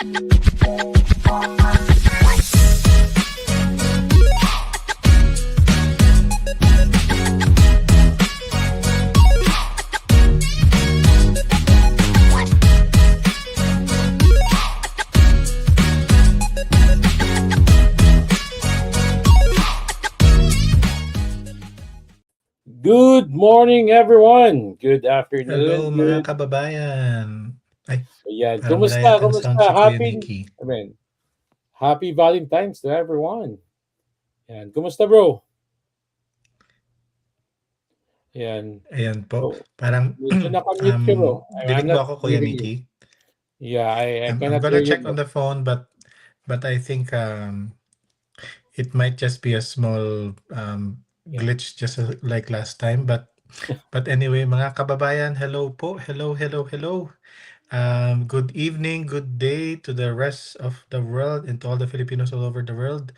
Good morning, everyone. Good afternoon. Hello mga kababayan. Ay, Ayan. parang wala yatang sound si Kuya Nikki. Happy Valentine's to everyone. Ayan. Kumusta, bro? Ayan. Ayan po. So, Parang medyo nakamute ka, bro. I'm dinig not mo ako Kuya hearing you. Nikki. Yeah, I I'm cannot hear gonna you, check on bro. the phone but I think it might just be a small Yeah. glitch just like last time but anyway mga kababayan, hello po. Hello. Good evening, good day to the rest of the world and to all the Filipinos all over the world.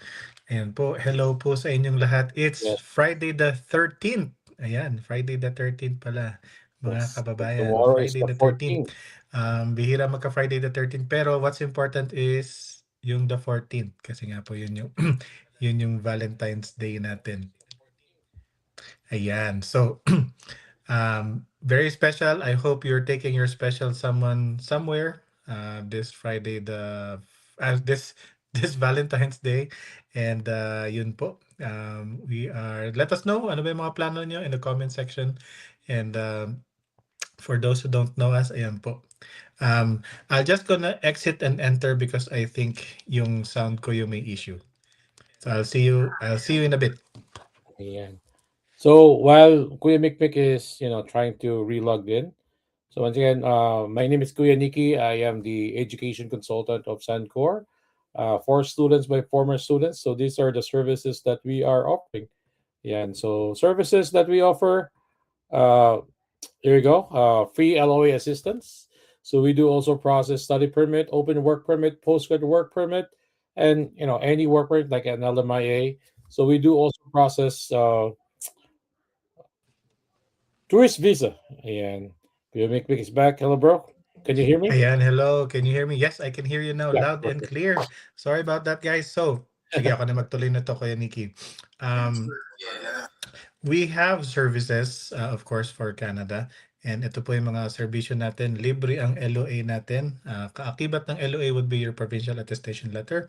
Ayan po, hello po sa inyong lahat. It's Yes. Friday the 13th. Ayan, Friday the 13th pala, mga Yes. So kababayan. tomorrow is Friday the the 13th. 14th. Bihira magka-Friday the 13th. Pero what's important is yung the 14th. Kasi nga po yun yung, yun yung Valentine's Day natin. Ayan. So, very special. I hope you're taking your special someone somewhere this Friday, this this Valentine's Day. And yun po. Let us know ano ba yung mga plano nyo in the comment section. And for those who don't know us, ayan po. I'll just gonna exit and enter because I think yung sound ko yung may issue. So I'll see you in a bit. Ayan. So while Kuya Mikmik is, trying to relog in. So once again, my name is Kuya Nikki. I am the education consultant of Sun-Cor, for students by former students. So these are the services that we are offering. Yeah, and so services that we offer. Uh, here you go. Free LOA assistance. So we do also process study permit, open work permit, postgrad work permit, and any work permit like an LMIA. So we do also process tourist visa. And Kuya Mikmik is back. Hello, bro. Can you hear me? Ayan, hello. Can you hear me? Yes, I can hear you now Yeah, loud and perfect. clear. Sorry about that, guys. So, sige, ako na magtuloy na to, Kuya Nikki. We have services, of course, for Canada. And ito po yung mga serbisyo natin. Libre ang LOA natin. Kaakibat ng LOA would be your provincial attestation letter.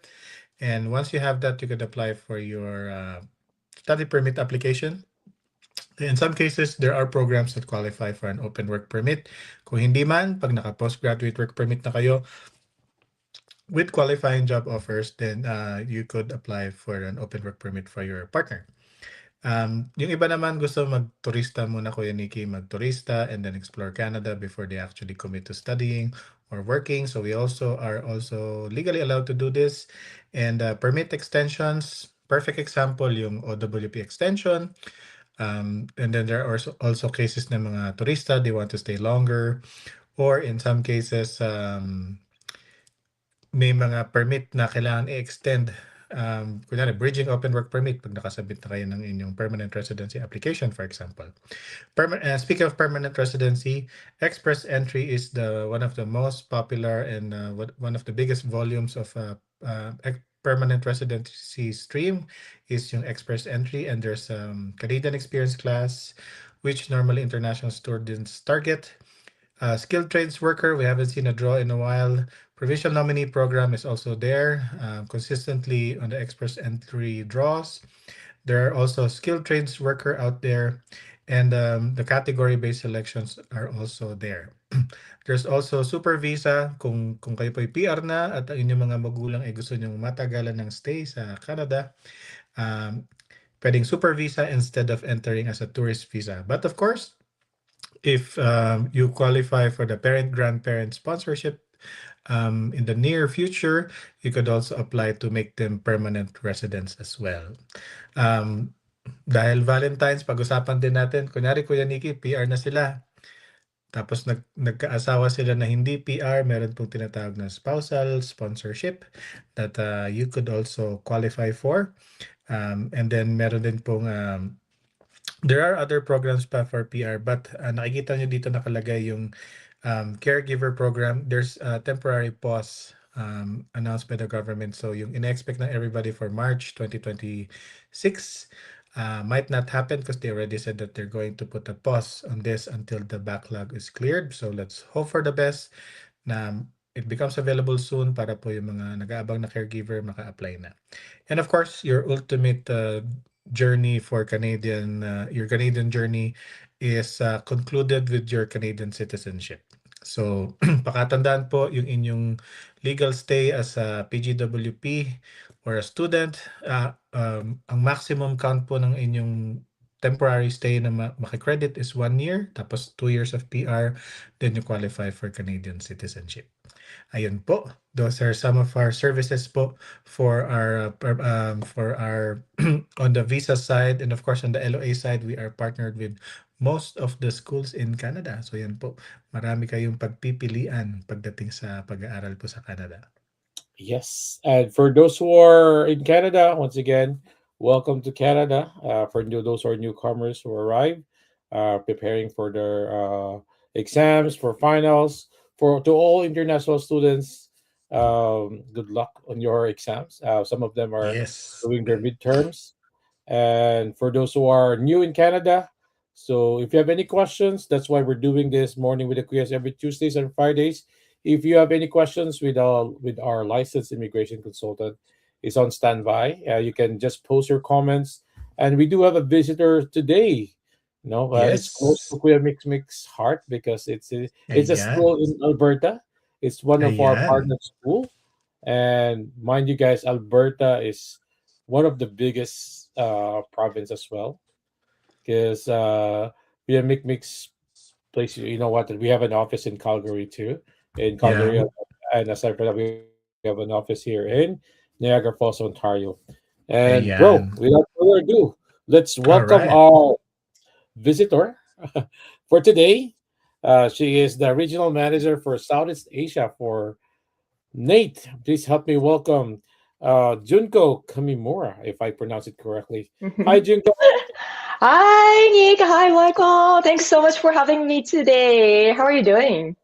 And once you have that, you could apply for your study permit application. In some cases, there are programs that qualify for an open work permit. Kung hindi man, pag naka-postgraduate work permit na kayo, with qualifying job offers, then you could apply for an open work permit for your partner. Yung iba naman gusto mag-turista muna, Kuya Nikki, mag-turista and then explore Canada before they actually commit to studying or working. So we are also legally allowed to do this. And permit extensions, perfect example yung OWP extension. And then there are also cases na mga turista, they want to stay longer. Or in some cases, may mga permit na kailangan i-extend. Kunyari, bridging open work permit pag nakasabit na kayo ng inyong permanent residency application, for example. Speaking of permanent residency, express entry is one of the most popular and one of the biggest volumes of permanent residency stream is yung express entry, and there's Canadian experience class, which normally international students target. Skilled trades worker, we haven't seen a draw in a while. Provincial nominee program is also there, consistently on the express entry draws. There are also skilled trades worker out there, and the category-based selections are also there. There's also super visa kung kayo po ay PR na at ang inyong mga magulang ay gusto nyong matagalan ng stay sa Canada. Pwedeng super visa instead of entering as a tourist visa. But of course, if you qualify for the parent-grandparent sponsorship in the near future, you could also apply to make them permanent residents as well. Dahil Valentine's, pag-usapan din natin, kunyari Kuya Nikki, PR na sila. Tapos nagkaasawa sila na hindi PR, meron pong tinatawag na spousal sponsorship that you could also qualify for. And then meron din pong there are other programs pa for PR, but nakikita nyo dito nakalagay yung caregiver program. There's a temporary pause announced by the government. So yung in-expect na everybody for March 2026 might not happen because they already said that they're going to put a pause on this until the backlog is cleared. So let's hope for the best na it becomes available soon para po yung mga nag-aabang na caregiver maka-apply na. And of course, your ultimate journey for your Canadian journey is concluded with your Canadian citizenship. So, pakatandaan po yung inyong legal stay as a PGWP or a student, ang maximum count po ng inyong temporary stay na makikredit is 1 year, tapos 2 years of PR, then you qualify for Canadian citizenship. Ayun po. Those are some of our services po for our on the visa side, and of course on the LOA side, we are partnered with most of the schools in Canada. So yan po. Marami kayong pagpipilian pagdating sa pag-aaral po sa Canada. Yes, and for those who are in Canada, once again, welcome to Canada. For those who are newcomers who arrive, preparing for their exams, for finals, for to all international students, good luck on your exams. Some of them are Yes. doing their midterms, and for those who are new in Canada, so if you have any questions, that's why we're doing this morning with the Kuyas every Tuesdays and Fridays. If you have any questions with our licensed immigration consultant, is on standby. You can just post your comments, and we do have a visitor today. It's close Yes. to Kuya Mix Heart because it's a Ayan. school in Alberta. It's one of our Ayan. partner school, and mind you guys, Alberta is one of the biggest province as well because Kuya Mix place. You know what? We have an office in Calgary too, in Yeah. Calgary, and aside from that, we have an office here in Niagara Falls, Ontario. And bro, Ayan. without further ado, let's All welcome right. our visitor for today. She is the regional manager for Southeast Asia for NAIT. Please help me welcome Junko Kamimura, if I pronounce it correctly. Hi, Junko. Hi, Nick. Hi, Michael. Thanks so much for having me today. How are you doing?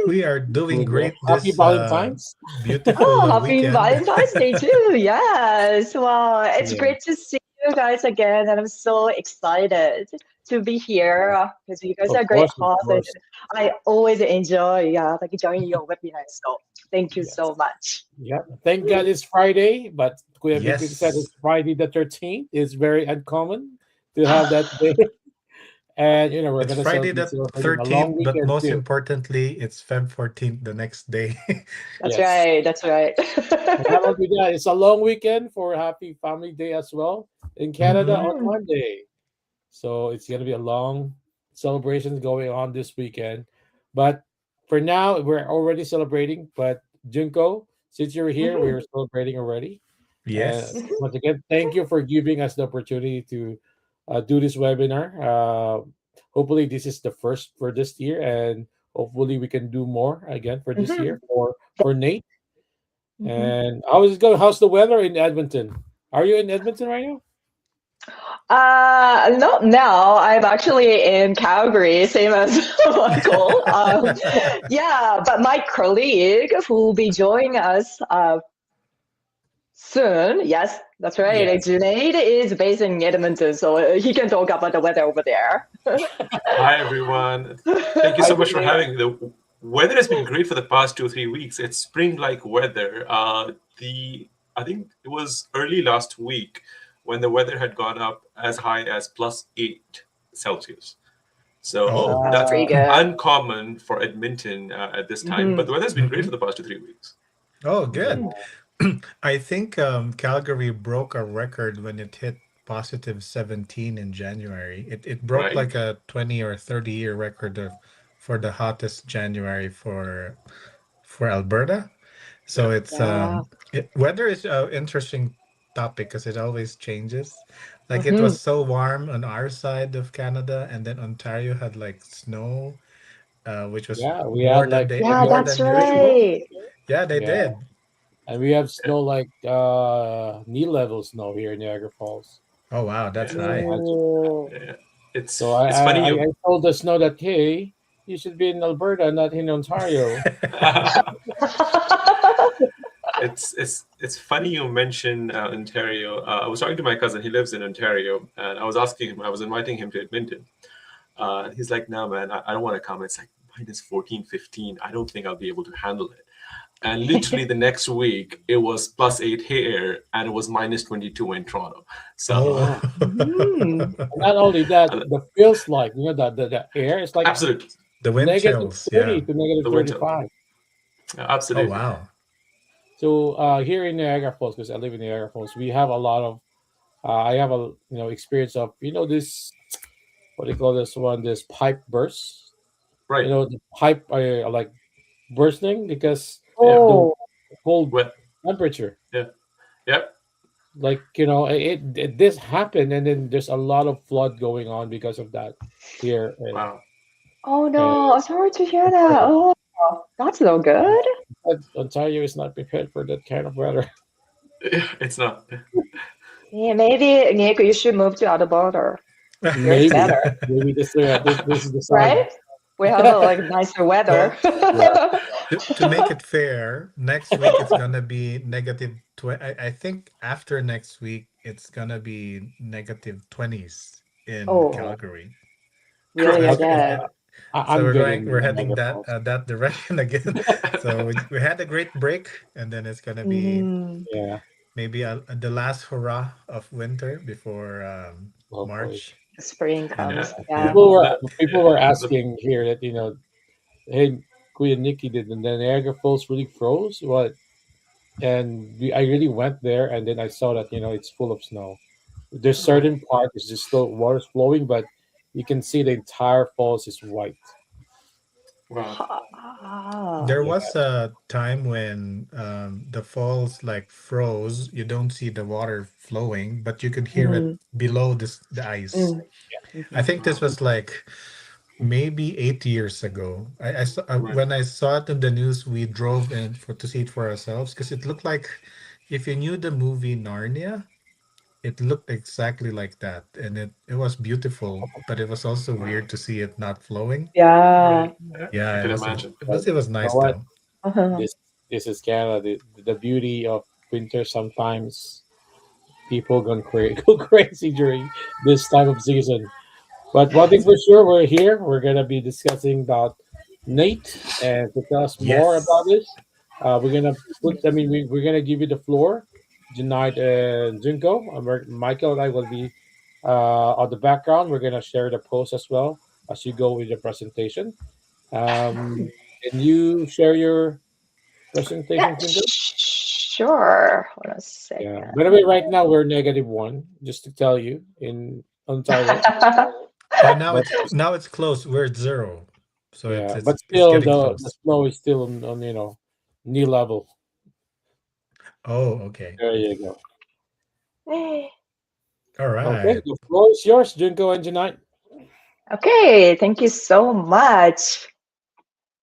We are doing Doing well. great Happy this Valentine's. beautiful Oh, happy weekend. Valentine's Day too. Yes. Well, it's Yeah, great to see you guys again, and I'm so excited to be yeah. here because you guys are Of a great course, of host, and course. I always enjoy, like joining your webinar. So thank you Yes. so much. Yeah. Thank God it's Friday, but Kuya Big said Yes. it's Friday the 13th. It's very uncommon to have that day. And we're It's gonna Friday be the celebrating a long 13th, but weekend most too. importantly, it's Feb 14th the next day. That's Yes. right. That's right. And not only that, it's a long weekend for Happy Family Day as well in Canada Mhm. on Mhm. Monday. So it's gonna be a long celebration going on this weekend. But for now, we're already celebrating. But Junko, since you're here, Mhm. we're celebrating already. And Yes. Mhm. once again, thank you for giving us the opportunity to do this webinar. Hopefully, this is the first for this year, and hopefully, we can do more again for this Mhm. year for Nate. Mhm. And how is it going? How's the weather in Edmonton? Are you in Edmonton right now? Not now. I'm actually in Calgary, same as Michael. Yeah, but my colleague who will be joining us soon, yes, that's right. Yes. Junaid is based in Edmonton, so he can talk about the weather over there. Hi, everyone. Thank you Hi, so much for Junaid. having me. The weather has been great for the past 2 or 3 weeks. It's spring-like weather. The I think it was early last week when the weather had gone up as high as +8 Celsius. So Oh. That's that's pretty Uh, good. uncommon for Edmonton at this time. Hmm But the weather's been great for Mhm. the past 2 or 3 weeks. Oh, yeah. good. I think Calgary broke a record when it hit positive 17 in January. It broke Right? like a 20 or 30-year record for the hottest January for Alberta. So Yeah. it's Yeah. weather is an interesting topic because it always changes. Like it hmm was so warm on our side of Canada, and then Ontario had like snow, which was Yeah, we more had than like they Yeah, more that's than usual. right. Yeah, they yeah, did. and we have Yeah. snow like knee level snow here in Niagara Falls. Oh wow, You that's can high. imagine. Oh. Yeah. So It's funny I you. told the snow that hey, you should be in Alberta, not in Ontario. it's funny you mentioned Ontario. I was talking to my cousin. He lives in Ontario, and I was asking him. I was inviting him to Edmonton. He's like, "No, man, I don't want to come. It's like minus 14, 15. I don't think I'll be able to handle it." And literally the next week, it was +8 here, and it was minus 22 in Toronto. So Oh. Not only that, uh, the feels like the air is like absolutely, The wind negative chills. 30 Yeah. to negative the winter, 35. Oh, absolutely. wow. So here in Niagara Falls, because I live in Niagara Falls, we have a lot of I have a experience of this, what do you call this one, this pipe bursts. Right. The pipe are like bursting because Yeah. the Oh, cold Well, temperature. yeah. Yep. Like this happened, and then there's a lot of flood going on because of that here in Wow. oh uh, no, sorry to hear that. Ontario. Oh, that's no good. But Ontario is not prepared for that kind of weather. It's not. Yeah, maybe Nick, you should move to Alberta. Here it's Maybe, better, maybe this is the sign. right? We have a like nicer weather. Well, Yeah. to make it fair, next week it's gonna be negative 20. I think after next week it's gonna be negative 20s in Oh, Yeah. Calgary. really So it's, Okay, again? I'm we're good going, in we're heading Niagara that Falls. that direction again. So we had a great break, and then it's gonna be Mm, Yeah, maybe the last hurrah of winter before hopefully. March. spring And comes. Yeah. Yeah. People were The, people yeah. were The, asking here that hey, Kuya Nikki, did the Niagara Falls really froze? What? And I really went there, and then I saw that it's full of snow. There's right. certain part is just still water's flowing, but you can see the entire falls is white. Wow. Ah, there Yeah, was a time when the falls like froze. You don't see the water flowing, but you could hear it mm, below the ice. mm, I mhm. think this Wow. was like maybe 8 years ago. I saw, Right. when I saw it in the news, we drove in to see it for ourselves because it looked like, if you knew the movie Narnia, it looked exactly like that, and it was beautiful, but it was also Wow. weird to see it not flowing. Yeah. Right. I Yeah, can imagine. but it was you know nice what? though. Uh-huh. This is Canada. The beauty of winter. Sometimes people go crazy during this time of season. But one thing for sure, we're here. We're gonna be discussing about NAIT, and to tell us more about Yes. this, we're gonna put. I mean, we're gonna give you the floor tonight, and Junko, Michael, and I will be on the background. We're gonna share the post as well as you go with the presentation. Can you share your Yeah, presentation, Junko? sure. Hold on a Yeah. second. By the way, right now we're -1, just to tell you in Ontario. Oh, But now it's close. We're at 0, so yeah, it's but it's still getting the close. snow is still on knee level. Oh, okay. There you go. All Okay, right. the floor is yours, Junko and Janite. Okay, thank you so much.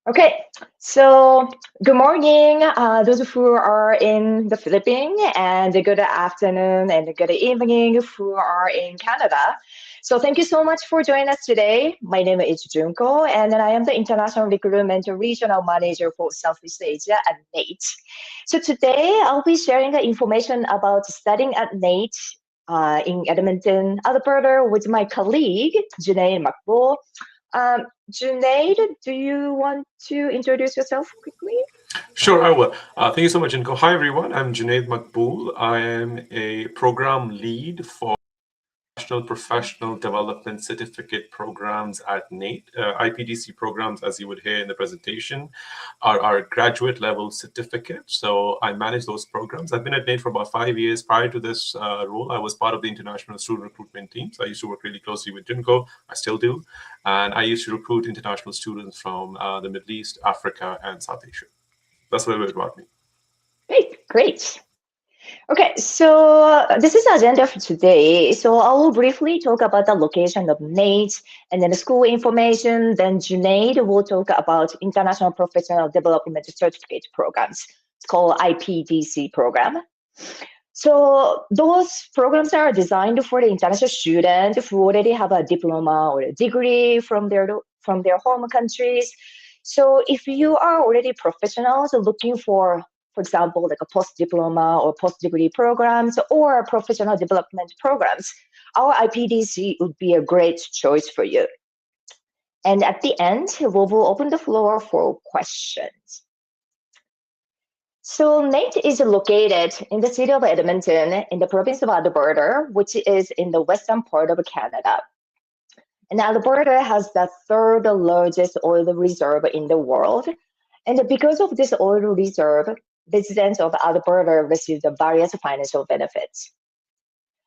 Okay, so good morning, those who are in the Philippines, and good afternoon and good evening who are in Canada. So thank you so much for joining us today. My name is Junko, and I am the International Recruitment Regional Manager for Southeast Asia at NAIT. So today I'll be sharing the information about studying at NAIT in Edmonton, Alberta, with my colleague, Junaid Makbo. Junaid, do you want to introduce yourself quickly? Sure, I will. Thank you so much, Inko. Hi, everyone. I'm Junaid Makboul. I am a program lead for National Professional Development Certificate programs at NAIT. IPDC programs, as you would hear in the presentation, are our graduate level certificate. So I manage those programs. I've been at NAIT for about 5 years. Prior to this role, I was part of the international student recruitment team. So I used to work really closely with Junko. I still do. And I used to recruit international students from the Middle East, Africa, and South Asia. That's a little bit about me. Great. Okay, so this is the agenda for today. So I will briefly talk about the location of NAIT and then the school information. Then Junaid will talk about International Professional Development Certificate programs. It's called IPDC program. So those programs are designed for the international students who already have a diploma or a degree from their home countries. So if you are already professionals looking for for example, like a post-diploma or post-degree programs or professional development programs, our IPDC would be a great choice for you. And at the end, we will open the floor for questions. So NAIT is located in the city of Edmonton in the province of Alberta, which is in the western part of Canada. And Alberta has the third largest oil reserve in the world. And because of this oil reserve, residents of Alberta receive the various financial benefits.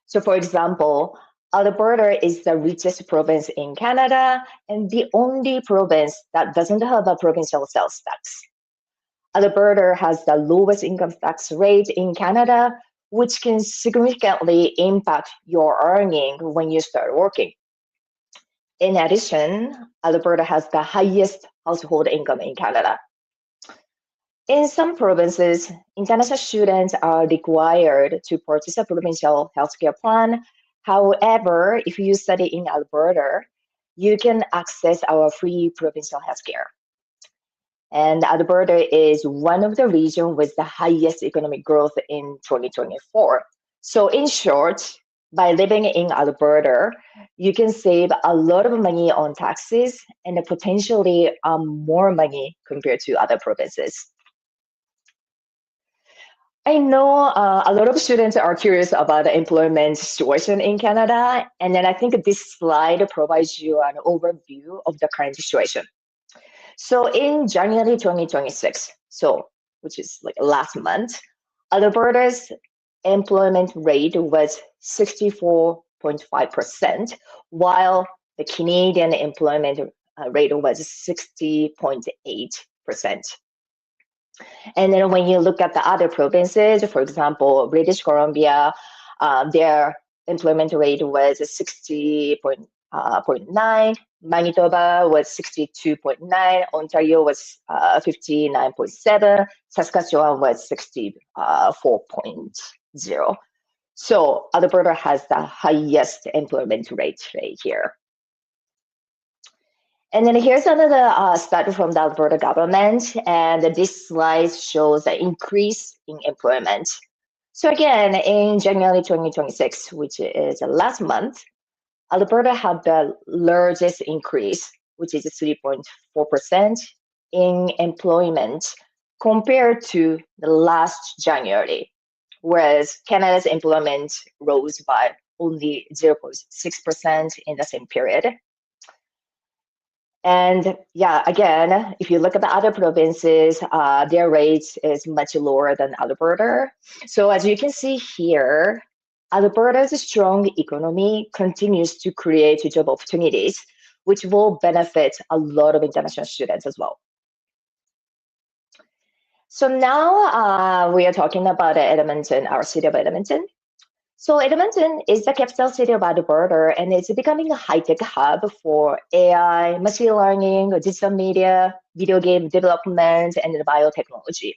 So for example, Alberta is the richest province in Canada and the only province that doesn't have a provincial sales tax. Alberta has the lowest income tax rate in Canada, which can significantly impact your earning when you start working. In addition, Alberta has the highest household income in Canada. In some provinces, international students are required to purchase a provincial healthcare plan. However, if you study in Alberta, you can access our free provincial healthcare. And Alberta is one of the regions with the highest economic growth in 2024. So in short, by living in Alberta, you can save a lot of money on taxes and potentially more money compared to other provinces. I know a lot of students are curious about the employment situation in Canada, and then I think this slide provides you an overview of the current situation. So in January 2026, which is like last month, Alberta's employment rate was 64.5%, while the Canadian employment rate was 60.8%. And then when you look at the other provinces, for example, British Columbia, their employment rate was 60.9, Manitoba was 62.9, Ontario was 59.7, Saskatchewan was 64.0. So Alberta has the highest employment rate right here. And then here's another study from the Alberta government, and this slide shows the increase in employment. So again, in January 2026, which is last month, Alberta had the largest increase, which is 3.4% in employment compared to the last January, whereas Canada's employment rose by only 0.6% in the same period. And yeah, again, if you look at the other provinces, their rate is much lower than Alberta. So as you can see here, Alberta's strong economy continues to create job opportunities, which will benefit a lot of international students as well. So now we are talking about Edmonton, our city of Edmonton. So Edmonton is the capital city of Alberta, and it's becoming a high-tech hub for AI, machine learning, digital media, video game development, and biotechnology.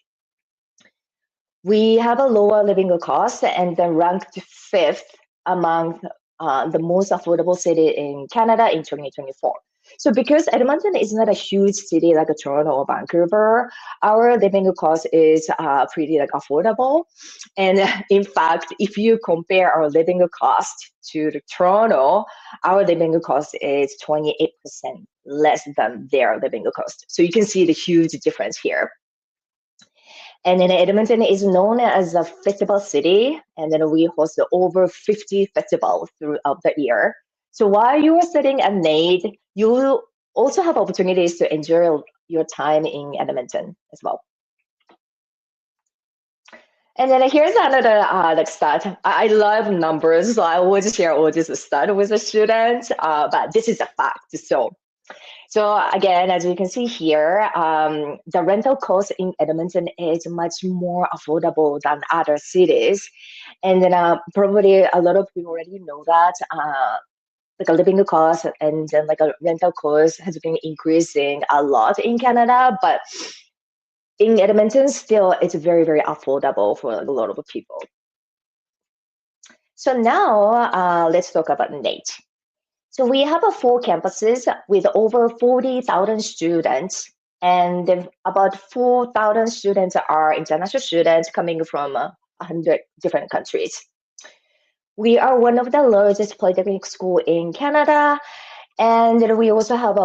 We have a lower living cost and then ranked 5th among the most affordable city in Canada in 2024. So because Edmonton is not a huge city like Toronto or Vancouver, our living cost is pretty affordable. And in fact, if you compare our living cost to Toronto, our living cost is 28% less than their living cost. So you can see the huge difference here. And then Edmonton is known as a festival city, and then we host over 50 festivals throughout the year. So while you are studying at NAIT, you will also have opportunities to enjoy your time in Edmonton as well. And then here's another stat. I love numbers, so I always share all this stat with the students, but this is a fact. So again, as you can see here, the rental cost in Edmonton is much more affordable than other cities. And then probably a lot of people already know that a living cost and then a rental cost has been increasing a lot in Canada, but in Edmonton still it's very, very affordable for a lot of people. So now let's talk about NAIT. So we have 4 campuses with over 40,000 students, And about 4,000 students are international students coming from 100 different countries. We are one of the largest polytechnic school in Canada, and we also have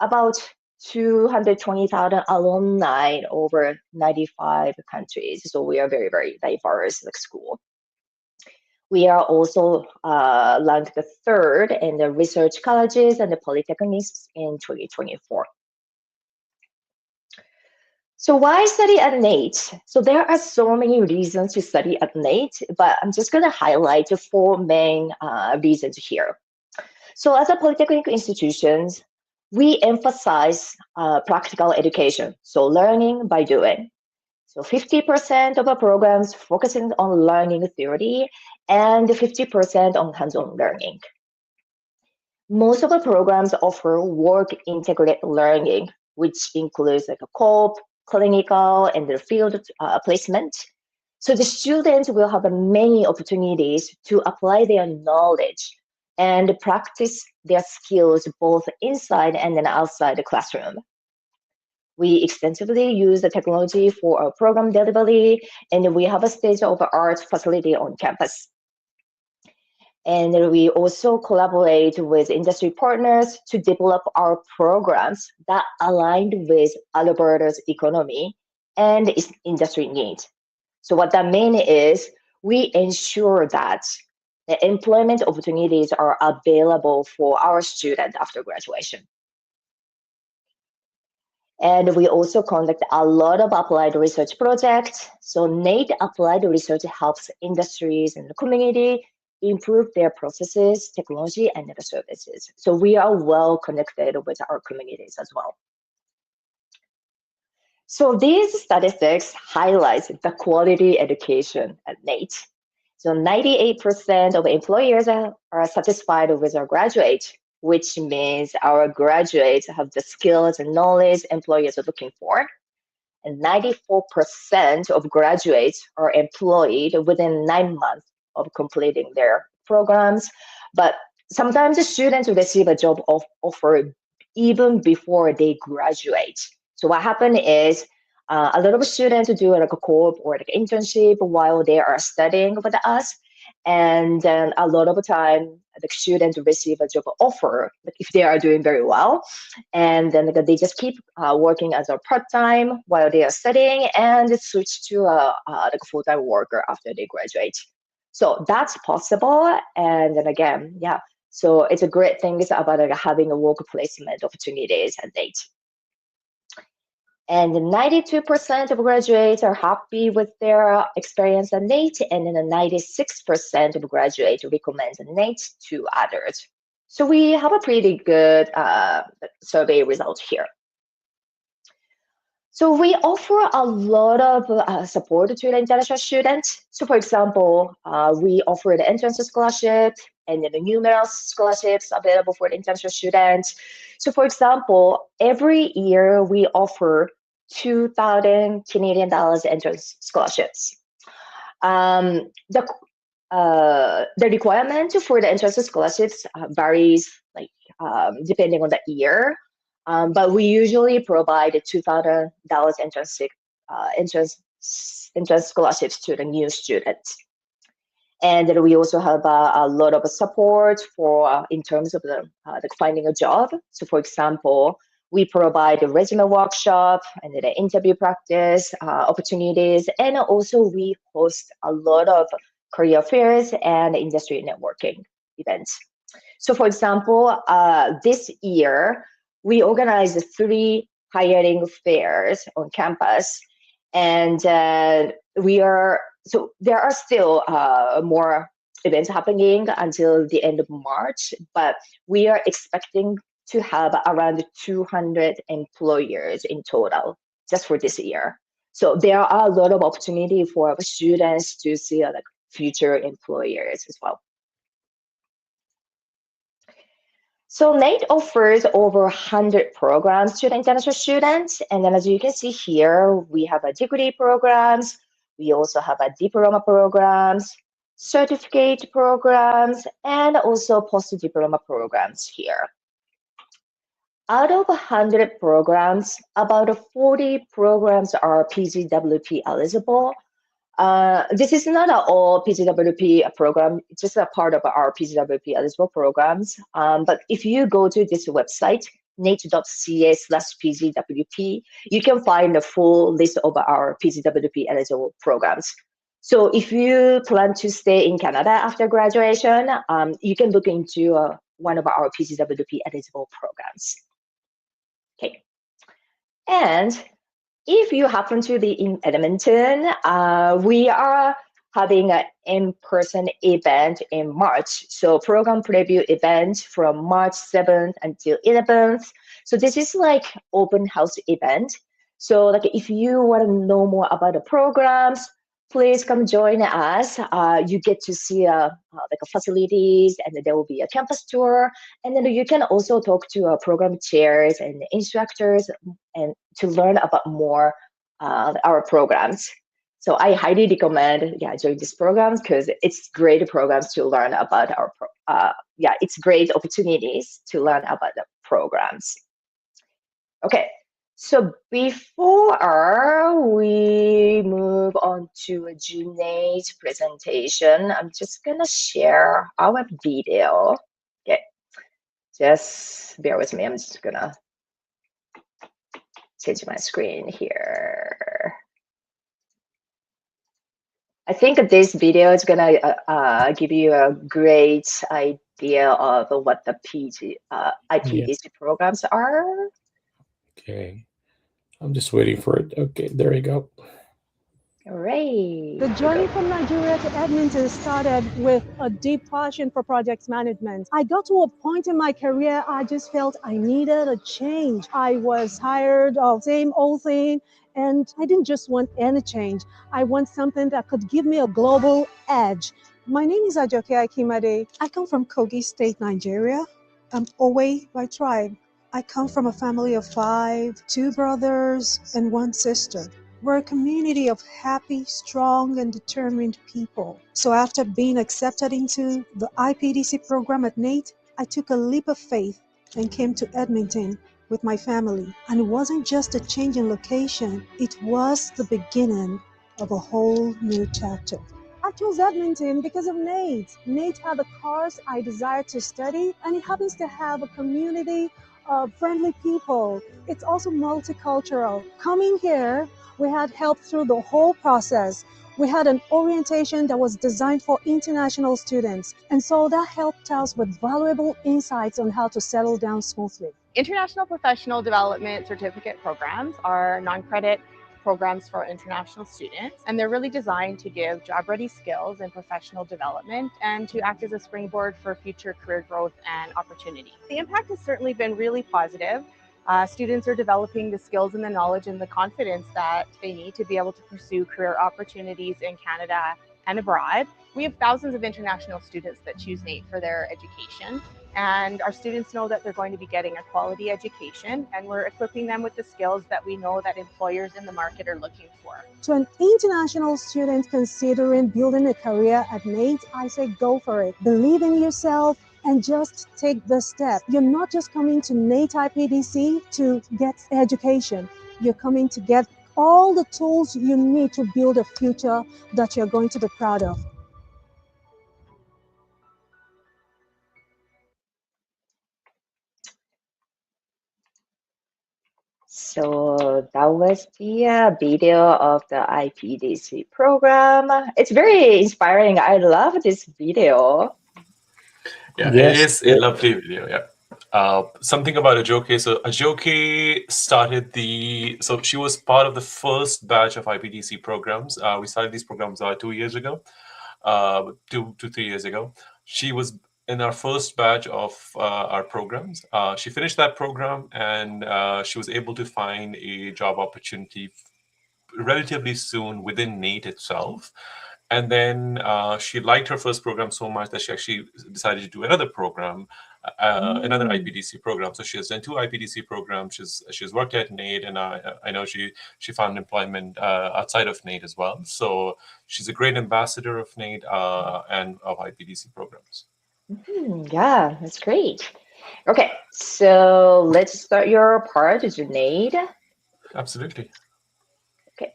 about 220,000 alumni in over 95 countries. So we are very, very diverse like school. We are also ranked the third in the research colleges and the polytechnics in 2024. So why study at NAIT? So there are so many reasons to study at NAIT, but I'm just going to highlight the four main reasons here. So as a polytechnic institutions, we emphasize practical education, so learning by doing. So 50% of our programs focusing on learning theory and 50% on hands-on learning. Most of our programs offer work integrated learning, which includes like a co-op, clinical, and the field placement. So the students will have many opportunities to apply their knowledge and practice their skills both inside and then outside the classroom. We extensively use the technology for our program delivery, and we have a state-of-the-art facility on campus. And we also collaborate with industry partners to develop our programs that aligned with Alberta's economy and its industry needs. So what that means is we ensure that the employment opportunities are available for our students after graduation. And we also conduct a lot of applied research projects. So NAIT Applied Research helps industries and the community improve their processes, technology, and their services. So we are well connected with our communities as well. So these statistics highlight the quality education at NAIT. So 98% of employers are satisfied with our graduates, which means our graduates have the skills and knowledge employers are looking for. And 94% of graduates are employed within 9 months of completing their programs. But sometimes the students receive a job offer even before they graduate. So what happened is a lot of students do like a co-op or like internship while they are studying with us. And then a lot of the time, the students receive a job offer like if they are doing very well. And then they just keep working as a part-time while they are studying and switch to like a full-time worker after they graduate. So that's possible. And then again, yeah. So it's a great thing about like, having a work placement opportunities at NAIT. And 92% of graduates are happy with their experience at NAIT, and then 96% of graduates recommend NAIT to others. So we have a pretty good survey result here. So we offer a lot of support to the international students. So for example, we offer the entrance scholarship and then the numerous scholarships available for the international students. So for example, every year we offer 2,000 Canadian dollars entrance scholarships. The requirement for the entrance scholarships varies like depending on the year. But we usually provide $2,000 entrance scholarships to the new students. And then we also have a lot of support for in terms of the finding a job. So for example, we provide a resume workshop and the interview practice opportunities. And also we host a lot of career fairs and industry networking events. So for example, this year, we organized 3 hiring fairs on campus, and so there are still more events happening until the end of March, but we are expecting to have around 200 employers in total just for this year. So there are a lot of opportunity for our students to see like future employers as well. So NAIT offers over 100 programs to the international students. And then as you can see here, we have a degree programs. We also have a diploma programs, certificate programs, and also post-diploma programs here. out of 100 programs, about 40 programs are PGWP eligible. This is not all PGWP program, it's just a part of our PGWP eligible programs. But if you go to this website, nait.ca/PGWP, you can find the full list of our PGWP eligible programs. So if you plan to stay in Canada after graduation, you can look into one of our PGWP eligible programs. Okay. And if you happen to be in Edmonton, we are having an in-person event in March. So program preview event from March 7th until 11th. So this is like open house event. So like if you want to know more about the programs, please come join us. You get to see like facilities, and there will be a campus tour. And then you can also talk to program chairs and instructors and to learn about more our programs. So I highly recommend join these programs because it's great programs to learn about our it's great opportunities to learn about the programs. Okay, so before we move on to Junaid's presentation, I'm just gonna share our video. Okay, just bear with me. I'm just gonna change my screen here. I think this video is gonna give you a great idea of what the IPDC programs are. Okay. I'm just waiting for it. Okay, there you go. All right. The journey from Nigeria to Edmonton started with a deep passion for project management. I got to a point in my career I just felt I needed a change. I was tired of same old thing, and I didn't just want any change. I want something that could give me a global edge. My name is Ajoke Akimade. I come from Kogi State, Nigeria. I'm Owe by tribe. I come from a family of 5, 2 brothers and 1 sister. We're a community of happy, strong, and determined people. So after being accepted into the IPDC program at NAIT, I took a leap of faith and came to Edmonton with my family. And it wasn't just a change in location, it was the beginning of a whole new chapter. I chose Edmonton because of NAIT. NAIT had the course I desired to study, and it happens to have a community of friendly people. It's also multicultural. Coming here, we had help through the whole process. We had an orientation that was designed for international students, and so that helped us with valuable insights on how to settle down smoothly. International Professional Development Certificate programs are non-credit programs for international students, and they're really designed to give job-ready skills and professional development and to act as a springboard for future career growth and opportunity. The impact has certainly been really positive. Students are developing the skills and the knowledge and the confidence that they need to be able to pursue career opportunities in Canada and abroad. We have thousands of international students that choose NAIT for their education, and our students know that they're going to be getting a quality education, and we're equipping them with the skills that we know that employers in the market are looking for. To an international student considering building a career at NAIT, I say go for it. Believe in yourself and just take the step. You're not just coming to NAIT IPDC to get education. You're coming to get all the tools you need to build a future that you're going to be proud of. So that was the video of the IPDC program. It's very inspiring. I love this video. Yeah, Yes. it is a lovely video. Yeah. Something about Ajoke. So Ajoke started so she was part of the first batch of IPDC programs. We started these programs 2 years ago, 2 to 3 years ago. She was in our first batch of our programs. She finished that program, and she was able to find a job opportunity relatively soon within NAIT itself. And then she liked her first program so much that she actually decided to do another program, another IPDC program. So she has done 2 IPDC programs. She's worked at NAIT, and I know she found employment outside of NAIT as well. So she's a great ambassador of NAIT and of IPDC programs. Yeah, that's great. Okay, so let's start your part, Junaid. Absolutely. Okay,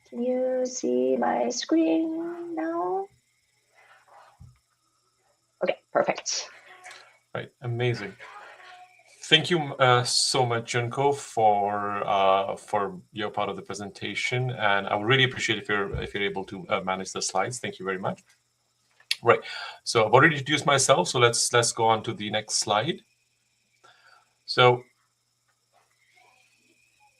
can you see my screen now? Okay, perfect. Right. Amazing. Thank you so much, Junko, for your part of the presentation, and I would really appreciate if you're able to manage the slides. Thank you very much. Right. So I've already introduced myself, so let's go on to the next slide. So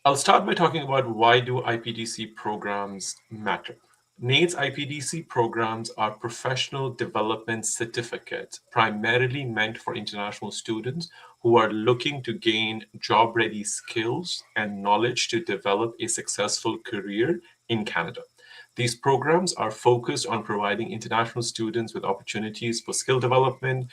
I'll start by talking about why do IPDC programs matter. NAIT's IPDC programs are professional development certificates primarily meant for international students who are looking to gain job-ready skills and knowledge to develop a successful career in Canada. These programs are focused on providing international students with opportunities for skill development,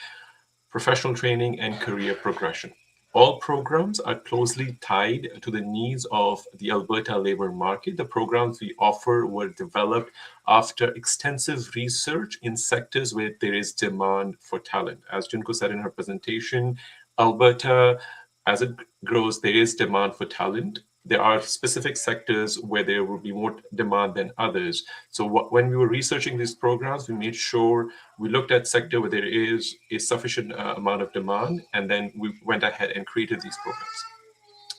professional training, and career progression. All programs are closely tied to the needs of the Alberta labor market. The programs we offer were developed after extensive research in sectors where there is demand for talent. As Junko said in her presentation, Alberta, as it grows, there is demand for talent. There are specific sectors where there will be more demand than others. So when we were researching these programs, we made sure we looked at sector where there is a sufficient amount of demand, and then we went ahead and created these programs.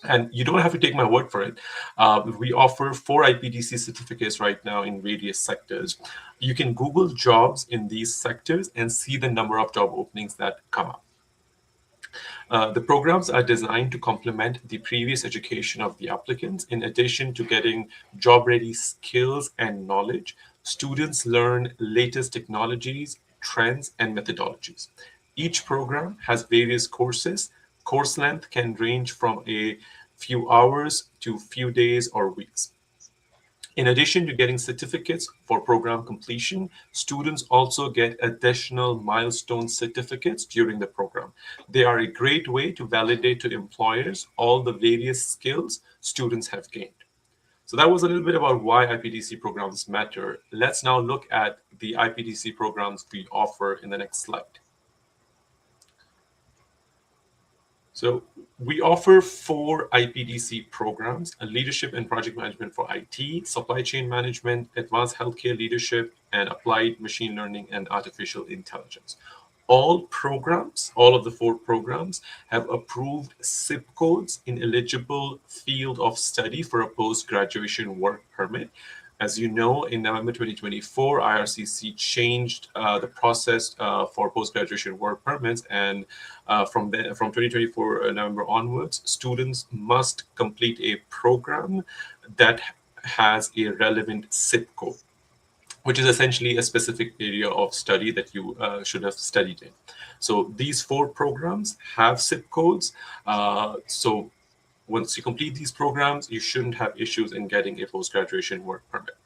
And you don't have to take my word for it. We offer 4 IPDC certificates right now in various sectors. You can Google jobs in these sectors and see the number of job openings that come up. The programs are designed to complement the previous education of the applicants. In addition to getting job-ready skills and knowledge, students learn latest technologies, trends, and methodologies. Each program has various courses. Course length can range from a few hours to few days or weeks. In addition to getting certificates for program completion, students also get additional milestone certificates during the program. They are a great way to validate to employers all the various skills students have gained. So that was a little bit about why IPDC programs matter. Let's now look at the IPDC programs we offer in the next slide. So we offer 4 IPDC programs: a leadership and project management for IT, supply chain management, advanced healthcare leadership, and applied machine learning and artificial intelligence. All programs, all of the 4 programs, have approved zip codes in eligible field of study for a post-graduation work permit. As you know, in November 2024, IRCC changed the process for post-graduation work permits, and from 2024 November onwards, students must complete a program that has a relevant zip code, which is essentially a specific area of study that you should have studied in. So these 4 programs have zip codes. So once you complete these programs, you shouldn't have issues in getting a post-graduation work permit.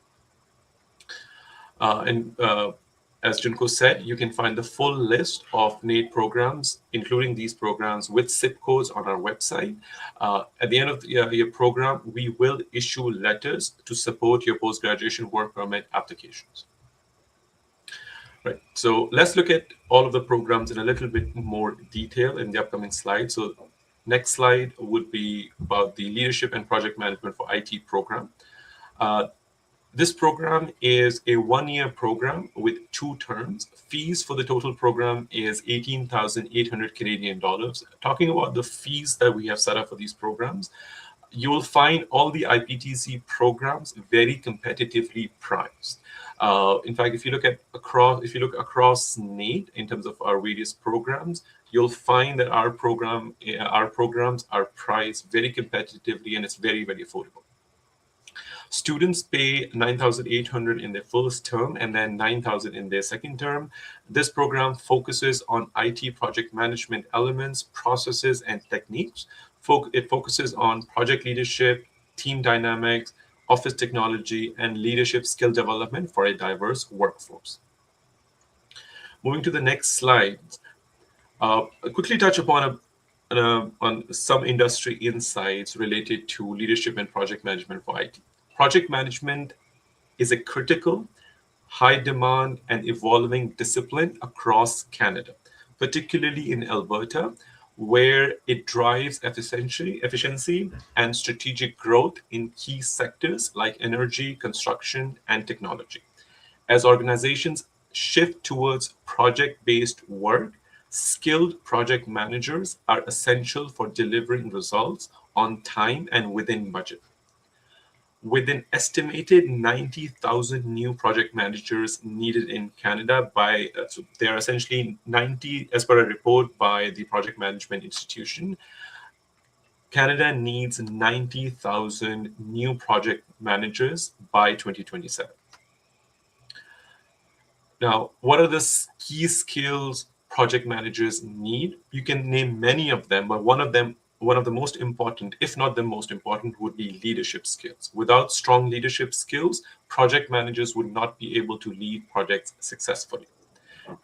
As Junko said, you can find the full list of NAIT programs, including these programs with zip codes, on our website. At the end of your program, we will issue letters to support your post-graduation work permit applications. Right. So let's look at all of the programs in a little bit more detail in the upcoming slide. So next slide would be about the leadership and project management for IT program. This program is a 1-year program with 2 terms. Fees for the total program is 18,800 Canadian dollars. Talking about the fees that we have set up for these programs, you will find all the IPTC programs very competitively priced. In fact, if you look across NAIT in terms of our various programs, you'll find that our programs are priced very competitively, and it's very, very affordable. Students pay 9,800 in their first term and then 9,000 in their second term. This program focuses on IT project management elements, processes, and techniques. It focuses on project leadership, team dynamics, office technology, and leadership skill development for a diverse workforce. Moving to the next slide, I'll quickly touch upon on some industry insights related to leadership and project management for IT. Project management is a critical, high demand, and evolving discipline across Canada, particularly in Alberta, where it drives efficiency and strategic growth in key sectors like energy, construction, and technology. As organizations shift towards project-based work, skilled project managers are essential for delivering results on time and within budget. With an estimated 90,000 new project managers needed in Canada so there are essentially 90, as per a report by the Project Management Institution, Canada needs 90,000 new project managers by 2027. Now, what are the key skills project managers need? You can name many of them, but one of the most important, if not the most important, would be leadership skills. Without strong leadership skills, project managers would not be able to lead projects successfully.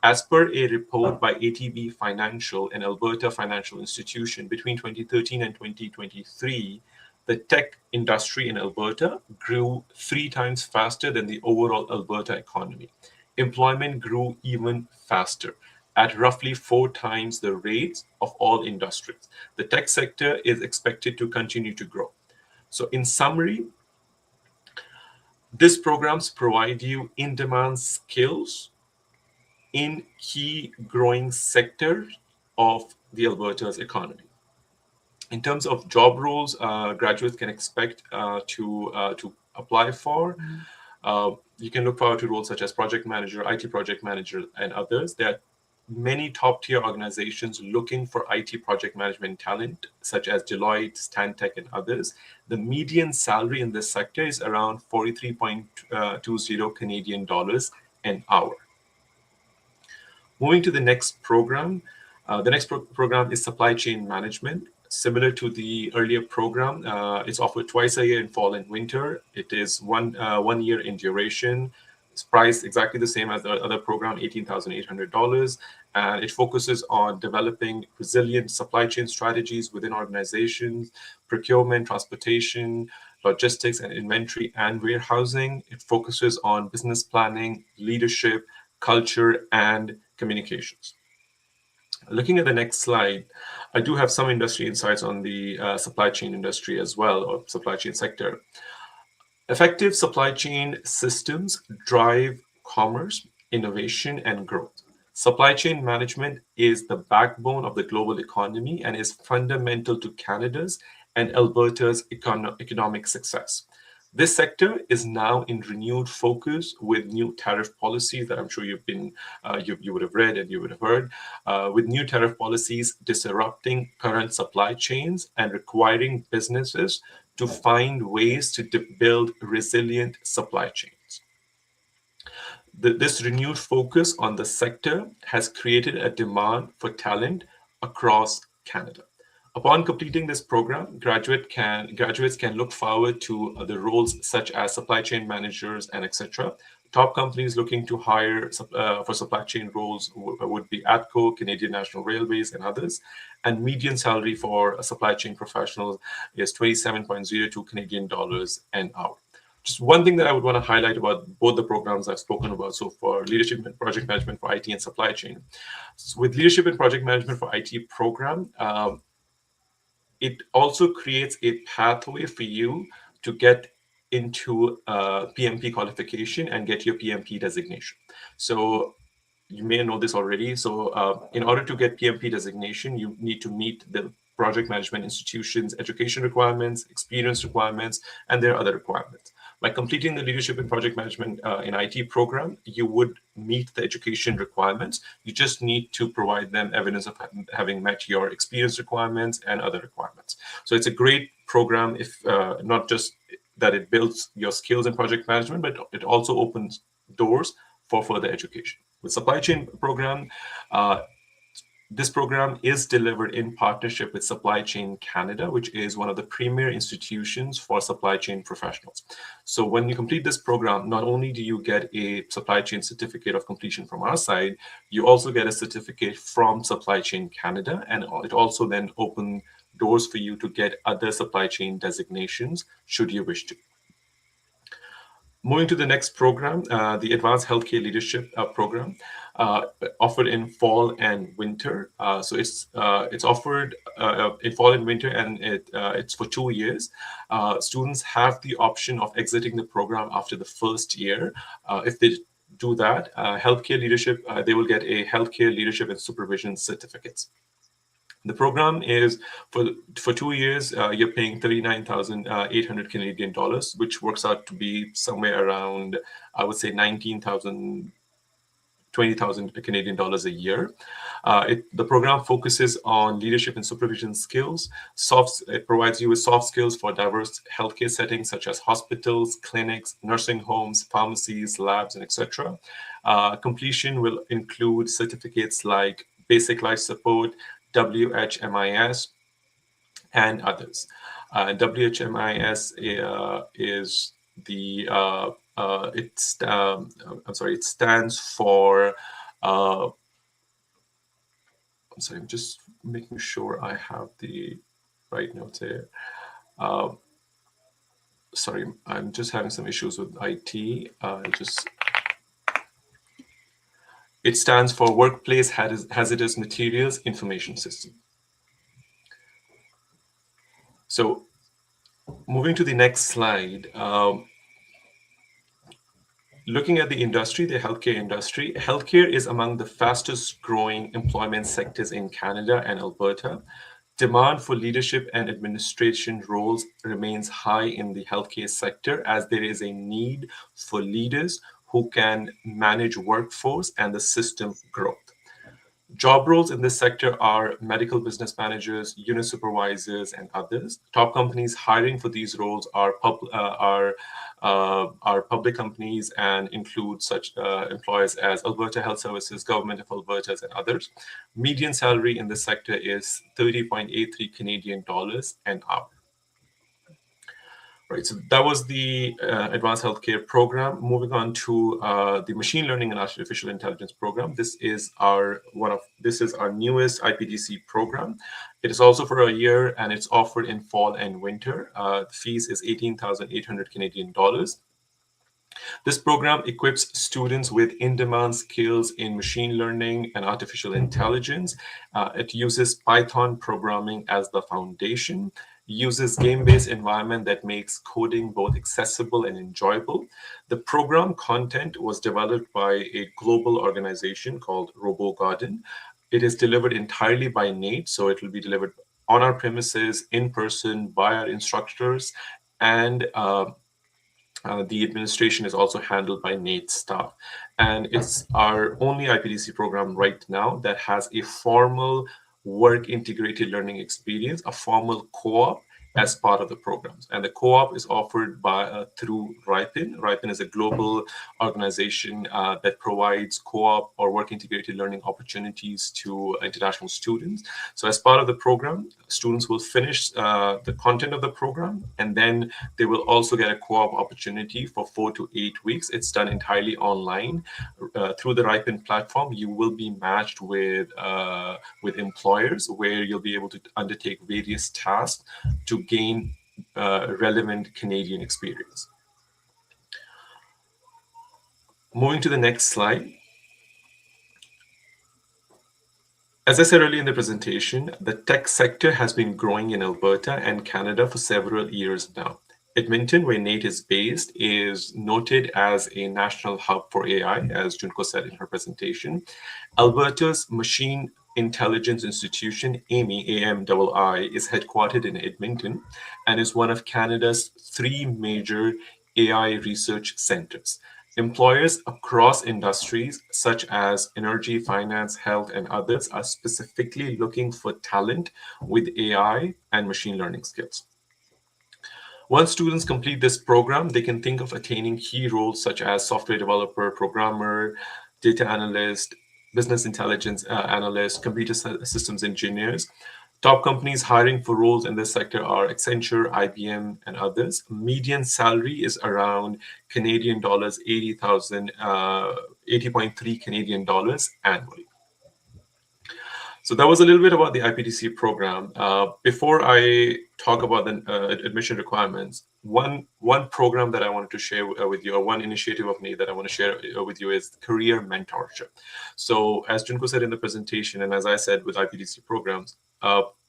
As per a report by ATB Financial and Alberta Financial Institution, between 2013 and 2023, the tech industry in Alberta grew 3 times faster than the overall Alberta economy. Employment grew even faster, at roughly 4 times the rate of all industries. The tech sector is expected to continue to grow. So in summary, these programs provide you in-demand skills in key growing sectors of the Alberta's economy. In terms of job roles, graduates can expect to apply for. You can look forward to roles such as project manager, IT project manager, and others. There are many top-tier organizations looking for IT project management talent, such as Deloitte, Stantec, and others. The median salary in this sector is around 43.20 Canadian dollars an hour. Moving to the next program, the next program is supply chain management. Similar to the earlier program, it's offered twice a year in fall and winter. It is 1 year in duration. It's priced exactly the same as the other program, $18,800. And it focuses on developing resilient supply chain strategies within organizations, procurement, transportation, logistics, and inventory and warehousing. It focuses on business planning, leadership, culture, and communications. Looking at the next slide, I do have some industry insights on the supply chain industry as well, or supply chain sector. Effective supply chain systems drive commerce, innovation, and growth. Supply chain management is the backbone of the global economy and is fundamental to Canada's and Alberta's economic success. This sector is now in renewed focus with new tariff policies that I'm sure you would have read and you would have heard, with new tariff policies disrupting current supply chains and requiring businesses to find ways to build resilient supply chains. This renewed focus on the sector has created a demand for talent across Canada. Upon completing this program, graduates can look forward to the roles such as supply chain managers and etc. Top companies looking to hire for supply chain roles would be ATCO, Canadian National Railways, and others. And median salary for supply chain professionals is 27.02 Canadian dollars an hour. Just one thing that I would want to highlight about both the programs I've spoken about so far, leadership and project management for IT and supply chain. So with leadership and project management for IT program, it also creates a pathway for you to get into PMP qualification and get your PMP designation. So you may know this already. So in order to get PMP designation, you need to meet the project management institution's education requirements, experience requirements, and their other requirements. By completing the leadership and project management in IT program, you would meet the education requirements. You just need to provide them evidence of having met your experience requirements and other requirements. So it's a great program, if not just that it builds your skills in project management, but it also opens doors for further education. With supply chain program, this program is delivered in partnership with Supply Chain Canada, which is one of the premier institutions for supply chain professionals. So when you complete this program, not only do you get a supply chain certificate of completion from our side, you also get a certificate from Supply Chain Canada, and it also then opens doors for you to get other supply chain designations should you wish to. Moving to the next program, the Advanced Healthcare Leadership Program. offered in fall and winter. So it's offered in fall and winter, and it's for 2 years. Students have the option of exiting the program after the first year. If they do that, healthcare leadership, they will get a healthcare leadership and supervision certificates. The program is for 2 years. You're paying 39,800 Canadian dollars, which works out to be somewhere around, I would say, 19,000. 20,000 Canadian dollars a year. The program focuses on leadership and supervision skills. It provides you with soft skills for diverse healthcare settings such as hospitals, clinics, nursing homes, pharmacies, labs, and etc. Completion will include certificates like Basic Life Support, WHMIS, and others. WHMIS is the it stands for I'm sorry, I'm just making sure I have the right notes here. Sorry, I'm just having some issues with IT. It stands for Workplace Hazardous Materials Information System. So moving to the next slide, looking at the industry, the healthcare industry, healthcare is among the fastest growing employment sectors in Canada and Alberta. Demand for leadership and administration roles remains high in the healthcare sector as there is a need for leaders who can manage workforce and the system growth. Job roles in this sector are medical business managers, unit supervisors, and others. Top companies hiring for these roles are public companies and include such employers as Alberta Health Services, Government of Alberta, and others. Median salary in this sector is 30.83 Canadian dollars an hour. Right, so that was the advanced healthcare program. Moving on to the machine learning and artificial intelligence program. This is our newest IPDC program. It is also for a year, and it's offered in fall and winter. The fees is 18,800 Canadian dollars. This program equips students with in-demand skills in machine learning and artificial intelligence. It uses Python programming as the foundation, uses game-based environment that makes coding both accessible and enjoyable. The program content was developed by a global organization called RoboGarden. It is delivered entirely by NAIT, so it will be delivered on our premises, in person, by our instructors, and the administration is also handled by NAIT staff. And it's our only IPDC program right now that has a formal work integrated learning experience, a formal co-op as part of the programs. And the co-op is offered through RIPEN. RIPEN is a global organization that provides co-op or work integrated learning opportunities to international students. So as part of the program, students will finish the content of the program, and then they will also get a co-op opportunity for 4 to 8 weeks. It's done entirely online. Through the RIPEN platform, you will be matched with employers where you'll be able to undertake various tasks to gain relevant Canadian experience. Moving to the next slide. As I said earlier in the presentation, the tech sector has been growing in Alberta and Canada for several years now. Edmonton, where NAIT is based, is noted as a national hub for AI, as Junko said in her presentation. Alberta's Machine Intelligence Institution, AMI, AMII, is headquartered in Edmonton and is one of Canada's 3 major AI research centers. Employers across industries such as energy, finance, health, and others are specifically looking for talent with AI and machine learning skills. Once students complete this program, they can think of attaining key roles such as software developer, programmer, data analyst, business intelligence analyst, computer systems engineers. Top companies hiring for roles in this sector are Accenture, IBM, and others. Median salary is around Canadian dollars 80,000, 80.3 Canadian dollars annually. So that was a little bit about the IPTC program. Before I talk about the admission requirements, one program that I wanted to share with you, or one initiative of NAIT that I want to share with you, is career mentorship. So as Junko said in the presentation, and as I said with IPTC programs,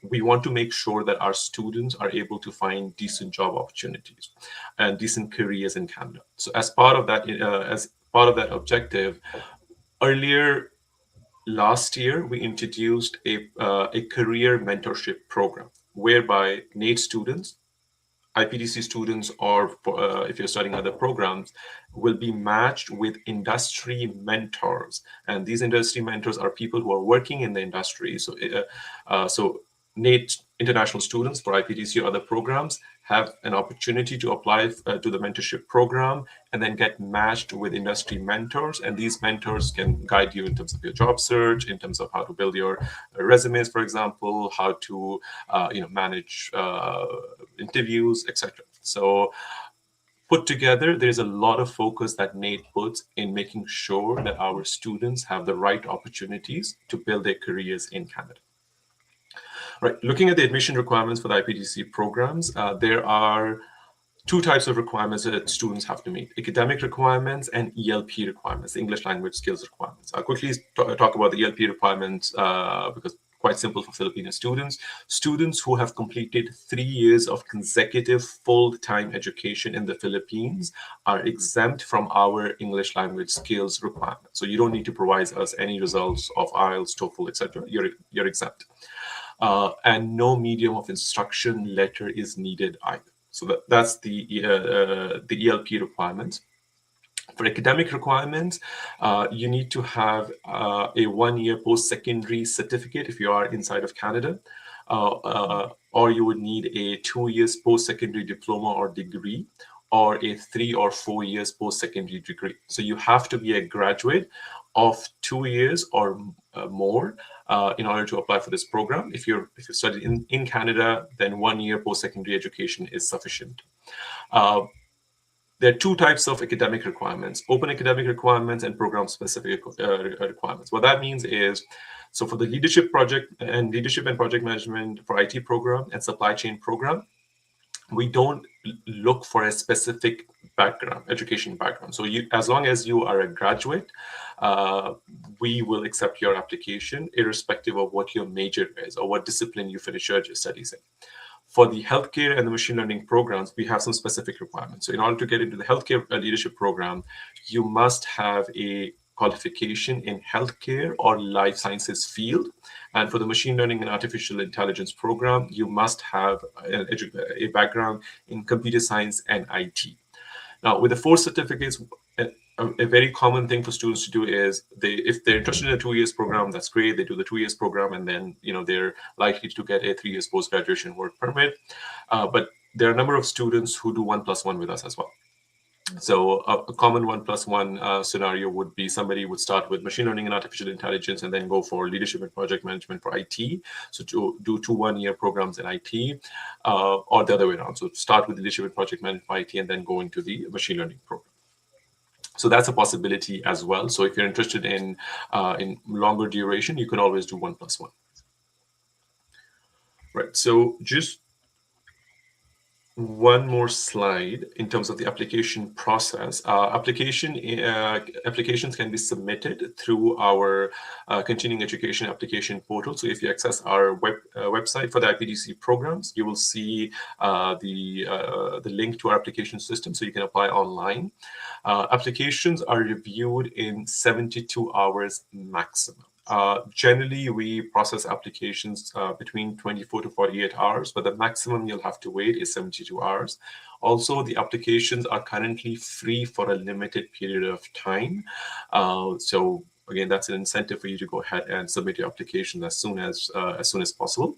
we want to make sure that our students are able to find decent job opportunities and decent careers in Canada. So as part of that objective, earlier last year, we introduced a career mentorship program whereby NAIT students, IPTC students, or if you're studying other programs, will be matched with industry mentors. And these industry mentors are people who are working in the industry. So NAIT international students for IPTC or other programs have an opportunity to apply to the mentorship program and then get matched with industry mentors. And these mentors can guide you in terms of your job search, in terms of how to build your resumes, for example, how to manage interviews, etc. So put together, there's a lot of focus that NAIT puts in making sure that our students have the right opportunities to build their careers in Canada. Right, looking at the admission requirements for the IPTC programs, there are two types of requirements that students have to meet: academic requirements and ELP requirements, English language skills requirements. I'll quickly talk about the ELP requirements because quite simple for Filipino students. Students who have completed 3 years of consecutive full-time education in the Philippines are exempt from our English language skills requirements. So you don't need to provide us any results of IELTS, TOEFL, etc. You're exempt. And no medium of instruction letter is needed either. So that's the ELP requirements. For academic requirements, you need to have a 1-year post-secondary certificate if you are inside of Canada, or you would need a 2 years post-secondary diploma or degree, or a 3 or 4 years post-secondary degree. So you have to be a graduate of 2 years or more in order to apply for this program. If you study in Canada, then 1 year post-secondary education is sufficient. There are two types of academic requirements: open academic requirements and program-specific requirements. What that means is, so for the leadership and project management for IT program and supply chain program, we don't look for a specific education background. So as long as you are a graduate, we will accept your application irrespective of what your major is or what discipline you finish your studies in. For the healthcare and the machine learning programs, we have some specific requirements. So in order to get into the healthcare leadership program, you must have a qualification in healthcare or life sciences field. And for the machine learning and artificial intelligence program, you must have a background in computer science and IT. Now, with the 4 certificates, a very common thing for students to do is if they're interested in a 2 years program, that's great. They do the 2 years program, and then they're likely to get a 3 years post graduation work permit. But there are a number of students who do 1+1 with us as well. So a common 1+1 scenario would be somebody would start with machine learning and artificial intelligence and then go for leadership and project management for IT. So to do 2 1-year programs in IT, or the other way around. So start with leadership and project management for IT and then go into the machine learning program. So that's a possibility as well. So if you're interested in longer duration, you can always do 1+1. Right. So just one more slide in terms of the application process. Applications can be submitted through our continuing education application portal. So if you access our website for the IPTC programs, you will see the link to our application system, so you can apply online. Applications are reviewed in 72 hours maximum. Generally, we process applications between 24 to 48 hours, but the maximum you'll have to wait is 72 hours. Also, the applications are currently free for a limited period of time. So again, that's an incentive for you to go ahead and submit your application as soon as possible.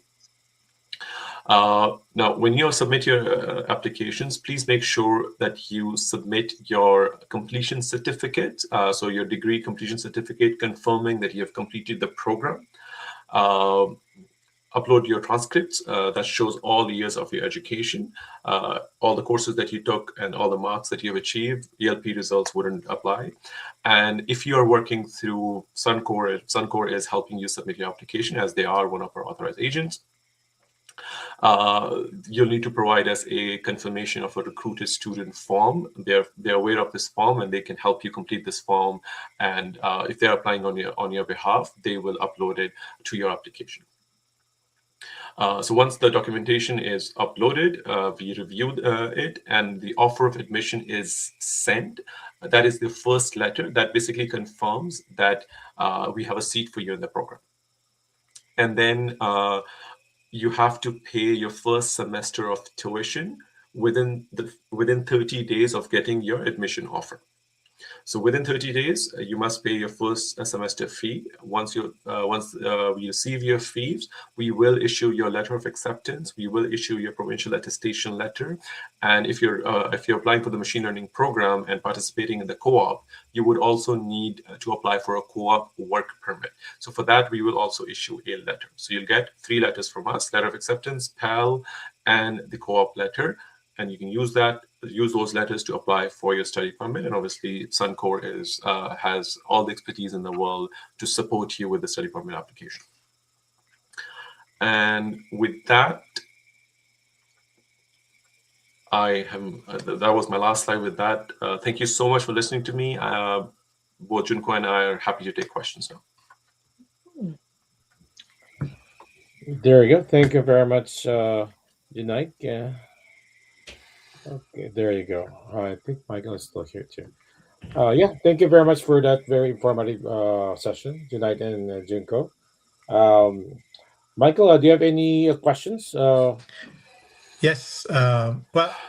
Now, when you submit your applications, please make sure that you submit your completion certificate, so your degree completion certificate confirming that you have completed the program. upload your transcripts that shows all the years of your education, all the courses that you took, and all the marks that you've achieved. ELP results wouldn't apply. And if you are working through Sun-Cor, Sun-Cor is helping you submit your application, as they are one of our authorized agents. You'll need to provide us a confirmation of a recruited student form. They're aware of this form, and they can help you complete this form. And if they're applying on your behalf, they will upload it to your application. So once the documentation is uploaded, we review it, and the offer of admission is sent. That is the first letter that basically confirms that we have a seat for you in the program. And then you have to pay your first semester of tuition within 30 days of getting your admission offer. So within 30 days, you must pay your first semester fee. Once we receive your fees, we will issue your letter of acceptance. We will issue your provincial attestation letter. And if you're applying for the machine learning program and participating in the co-op, you would also need to apply for a co-op work permit. So for that, we will also issue a letter. So you'll get 3 letters from us: letter of acceptance, PAL, and the co-op letter. And you can use those letters to apply for your study permit. And obviously, Sun-Cor has all the expertise in the world to support you with the study permit application. And with that, that was my last slide. With that, thank you so much for listening to me. Both Junko and I are happy to take questions now. There you go. Thank you very much, Unite. Okay, there you go. I think Michael is still here too. Yeah, thank you very much for that very informative session, Unite and Junko. Um, Michael, do you have any questions? Yes. I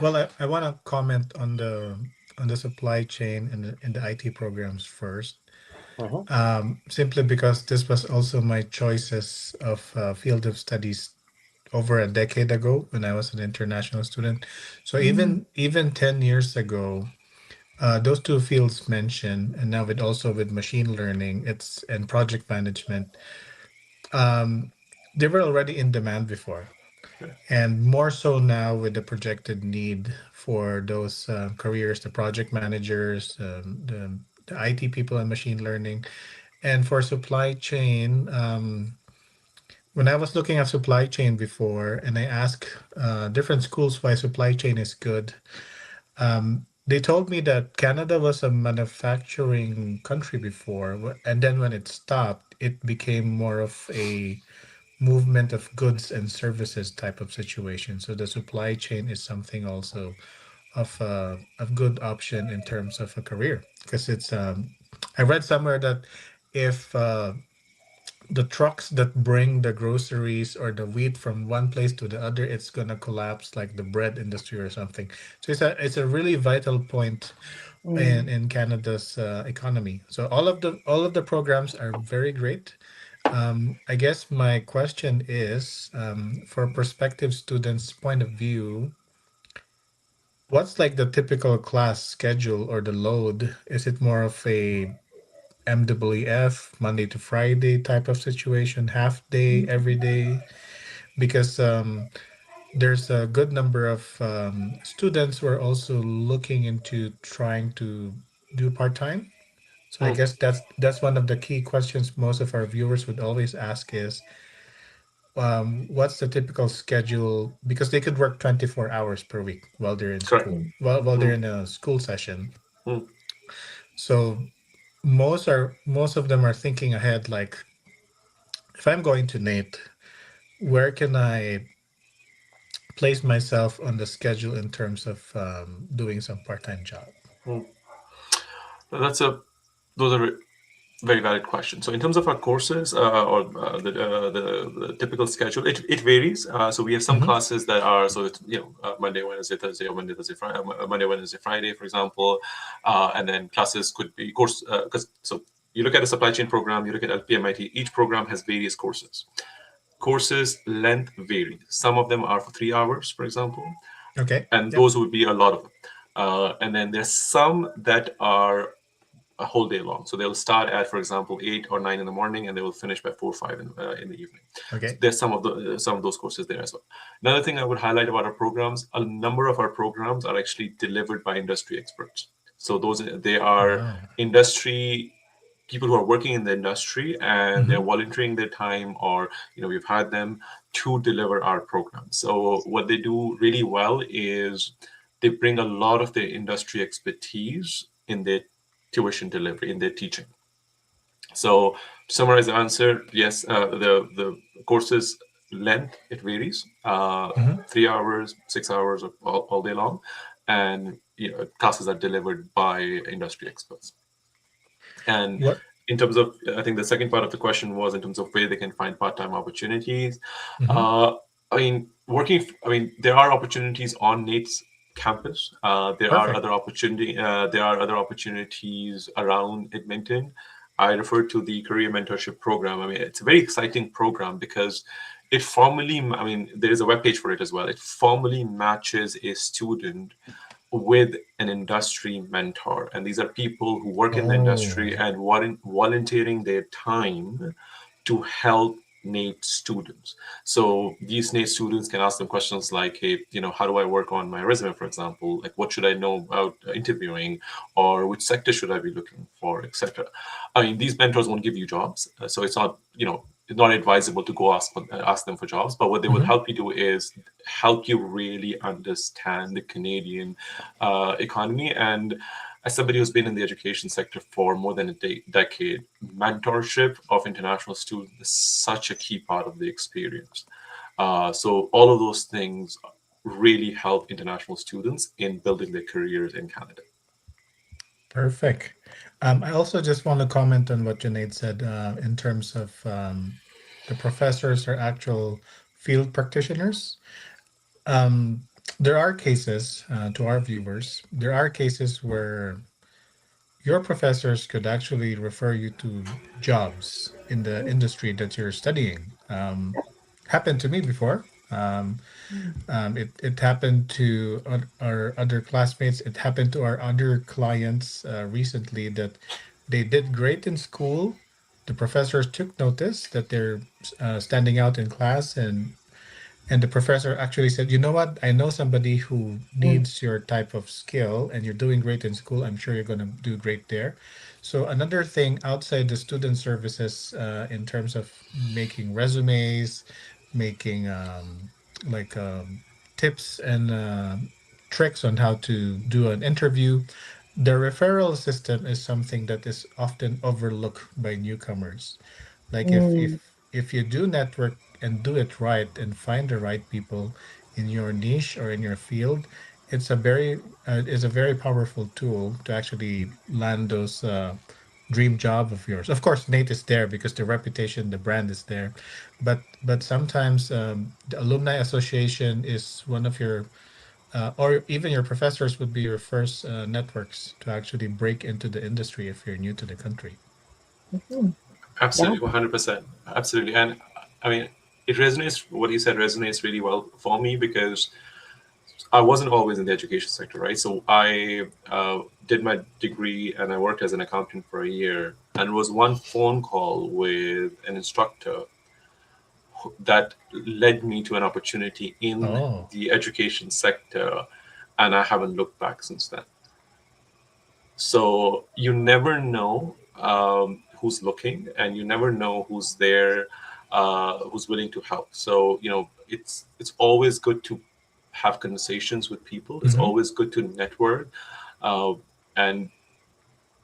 want to comment on the supply chain and the IT programs first. Simply because this was also my choices of field of studies over a decade ago when I was an international student. So even 10 years ago, those two fields mentioned, and now with machine learning, and project management, they were already in demand before. And more so now with the projected need for those careers, the project managers, the IT people and machine learning. And for supply chain, when I was looking at supply chain before and I asked different schools why supply chain is good, they told me that Canada was a manufacturing country before, and then when it stopped, it became more of a movement of goods and services type of situation. So the supply chain is something also of a good option in terms of a career, because it's I read somewhere that if the trucks that bring the groceries or the wheat from one place to the other, it's gonna collapse like the bread industry or something. So it's a really vital point in Canada's economy. So all of the programs are very great. I guess my question is, for prospective students' point of view, what's like the typical class schedule or the load? Is it more of a MWF, Monday to Friday type of situation, half day, every day? Because there's a good number of students who are also looking into trying to do part-time. So I guess that's one of the key questions most of our viewers would always ask is, what's the typical schedule? Because they could work 24 hours per week while they're in Correct. school, while they're in a school session. Mm. So most of them are thinking ahead, like, if I'm going to NAIT, where can I place myself on the schedule in terms of doing some part-time job? Those are very valid questions. So in terms of our courses or the typical schedule, it varies. So we have some classes that are Monday, Wednesday, Thursday, or Monday, Thursday, Friday, Monday, Wednesday, Friday, for example, and then classes could be so you look at a supply chain program, you look at LPMIT, each program has various courses. Courses length vary. Some of them are for 3 hours, for example. Okay. And those would be a lot of them. And then there's some that are a whole day long. So they'll start at, for example, 8 or 9 in the morning, and they will finish by 4 or 5 in the evening. Okay. So there's some of those courses there as well. Another thing I would highlight about our programs: a number of our programs are actually delivered by industry experts. So they are industry people who are working in the industry, and they're volunteering their time, or we've had them to deliver our programs. So what they do really well is they bring a lot of their industry expertise in their tuition delivery, in their teaching. So to summarize the answer, yes, the courses length, it varies, 3 hours, 6 hours, all day long, and classes are delivered by industry experts. And in terms of, I think the second part of the question was in terms of where they can find part-time opportunities. There are opportunities on NAIT's campus. There are other opportunities around Edmonton. I refer to the career mentorship program. It's a very exciting program because it formally, there is a webpage for it as well. It formally matches a student with an industry mentor, and these are people who work in the industry and volunteering their time to help NAIT students. So these NAIT students can ask them questions like, hey, how do I work on my resume, for example? Like, what should I know about interviewing, or which sector should I be looking for, etc. These mentors won't give you jobs, so it's not, it's not advisable to go ask them for jobs. But what they will help you do is help you really understand the Canadian economy. And as somebody who's been in the education sector for more than a decade, mentorship of international students is such a key part of the experience. So all of those things really help international students in building their careers in Canada. Perfect. I also just want to comment on what Junaid said in terms of the professors are actual field practitioners. There are cases, to our viewers, there are cases where your professors could actually refer you to jobs in the industry that you're studying. Happened to me before. It happened to our other classmates. It happened to our other clients recently that they did great in school. The professors took notice that they're standing out in class, and the professor actually said, you know what? I know somebody who needs your type of skill, and you're doing great in school. I'm sure you're going to do great there. So another thing outside the student services, in terms of making resumes, making tips and tricks on how to do an interview, the referral system is something that is often overlooked by newcomers. Like if you do network and do it right and find the right people in your niche or in your field, it's a very powerful tool to actually land those dream job of yours. Of course, NAIT is there because the reputation, the brand is there, but sometimes the alumni association is one of your or even your professors would be your first networks to actually break into the industry if you're new to the country. Absolutely, 100%. Absolutely. And it resonates, what he said resonates really well for me because I wasn't always in the education sector, right? So I did my degree and I worked as an accountant for a year, and it was one phone call with an instructor that led me to an opportunity in the education sector, and I haven't looked back since then. So you never know who's looking, and you never know who's there, who's willing to help. So it's always good to have conversations with people. It's always good to network, and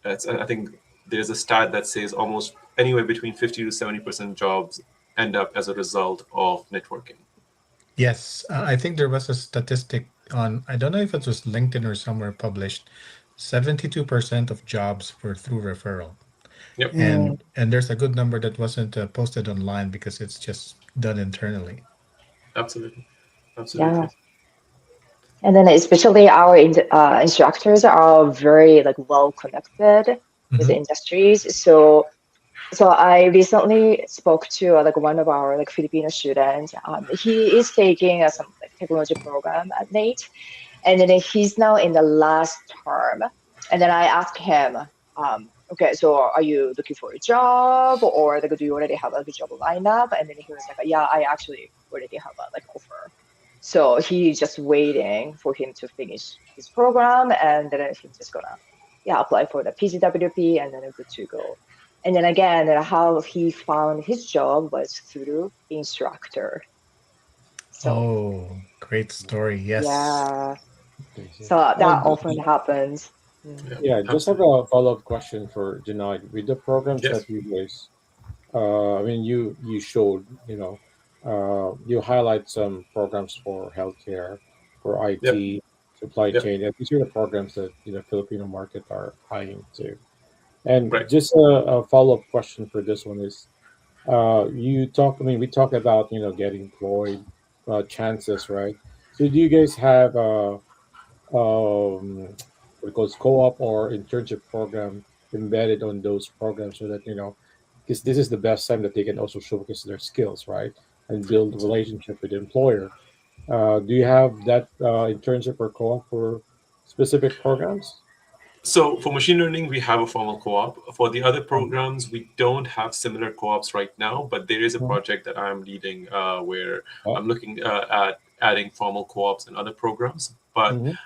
I think there's a stat that says almost anywhere between 50 to 70% jobs end up as a result of networking. Yes, I think there was a statistic on, I don't know if it was LinkedIn or somewhere published, 72% of jobs were through referral. Yep. And there's a good number that wasn't posted online because it's just done internally. Absolutely. Yeah. And then especially our instructors are very well connected with the industries. So I recently spoke to one of our Filipino students. He is taking some technology program at NAIT, and then he's now in the last term. And then I asked him, okay, so are you looking for a job, or like do you already have like a job lineup? And then he was like, yeah, I actually already have a like offer. So he's just waiting for him to finish his program, and then he's just gonna, yeah, apply for the PGWP, and then good to go. And then again, how he found his job was through instructor. So Oh, great story. Yes. yeah, I see. so that And often happens. Mm. Yeah, yeah, just have absolutely. a follow-up question for Janai. With the programs Yes. that you guys, I mean, you showed, you highlight some programs for healthcare, for Yep. IT, supply Yep. chain. And these are the programs that Filipino market are eyeing to. And Right. just a follow-up question for this one is, you talk. I mean, we talk about getting employed, chances, right? So do you guys have what it calls co-op or internship program embedded on those programs so that because this is the best time that they can also showcase their skills, right, and build a relationship with the employer. Do you have that internship or co-op for specific programs? So for machine learning, we have a formal co-op. For the other Um, programs, we don't have similar co-ops right now, but there is a mhm, project that I'm leading where yeah, I'm looking at adding formal co-ops and other programs. But mhm,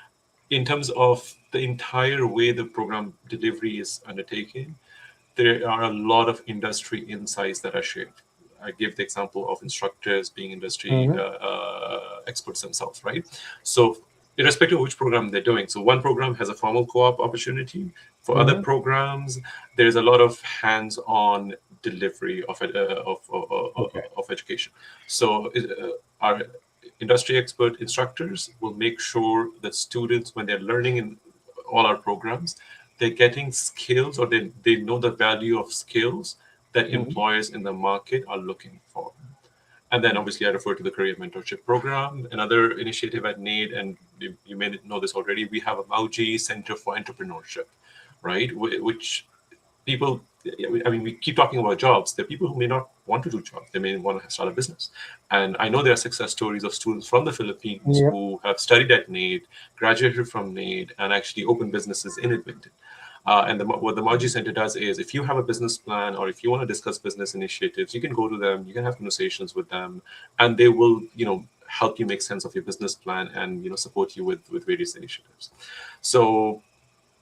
in terms of the entire way the program delivery is undertaken, there are a lot of industry insights that are shared. I give the example of instructors being industry mhm, experts themselves, right? So, irrespective of which program they're doing, so one program has a formal co-op opportunity. For other mhm. programs, there's a lot of hands-on delivery Okay. of education. So, our industry expert instructors will make sure that students, when they're learning in all our programs, they're getting skills or they know the value of skills that Mhm, employers in the market are looking for. And then obviously I refer to the career mentorship program, another initiative at NAIT, and you may know this already, we have a Mauji Center for Entrepreneurship, right? Which people, I mean, we keep talking about jobs. There are people who may not want to do jobs. They may want to start a business. And I know there are success stories of students from the Philippines yep. who have studied at NAIT, graduated from NAIT, and actually opened businesses in Edmonton. What the Margie Center does is, if you have a business plan or if you want to discuss business initiatives, you can go to them, you can have conversations with them, and they will, help you make sense of your business plan and support you with various initiatives. So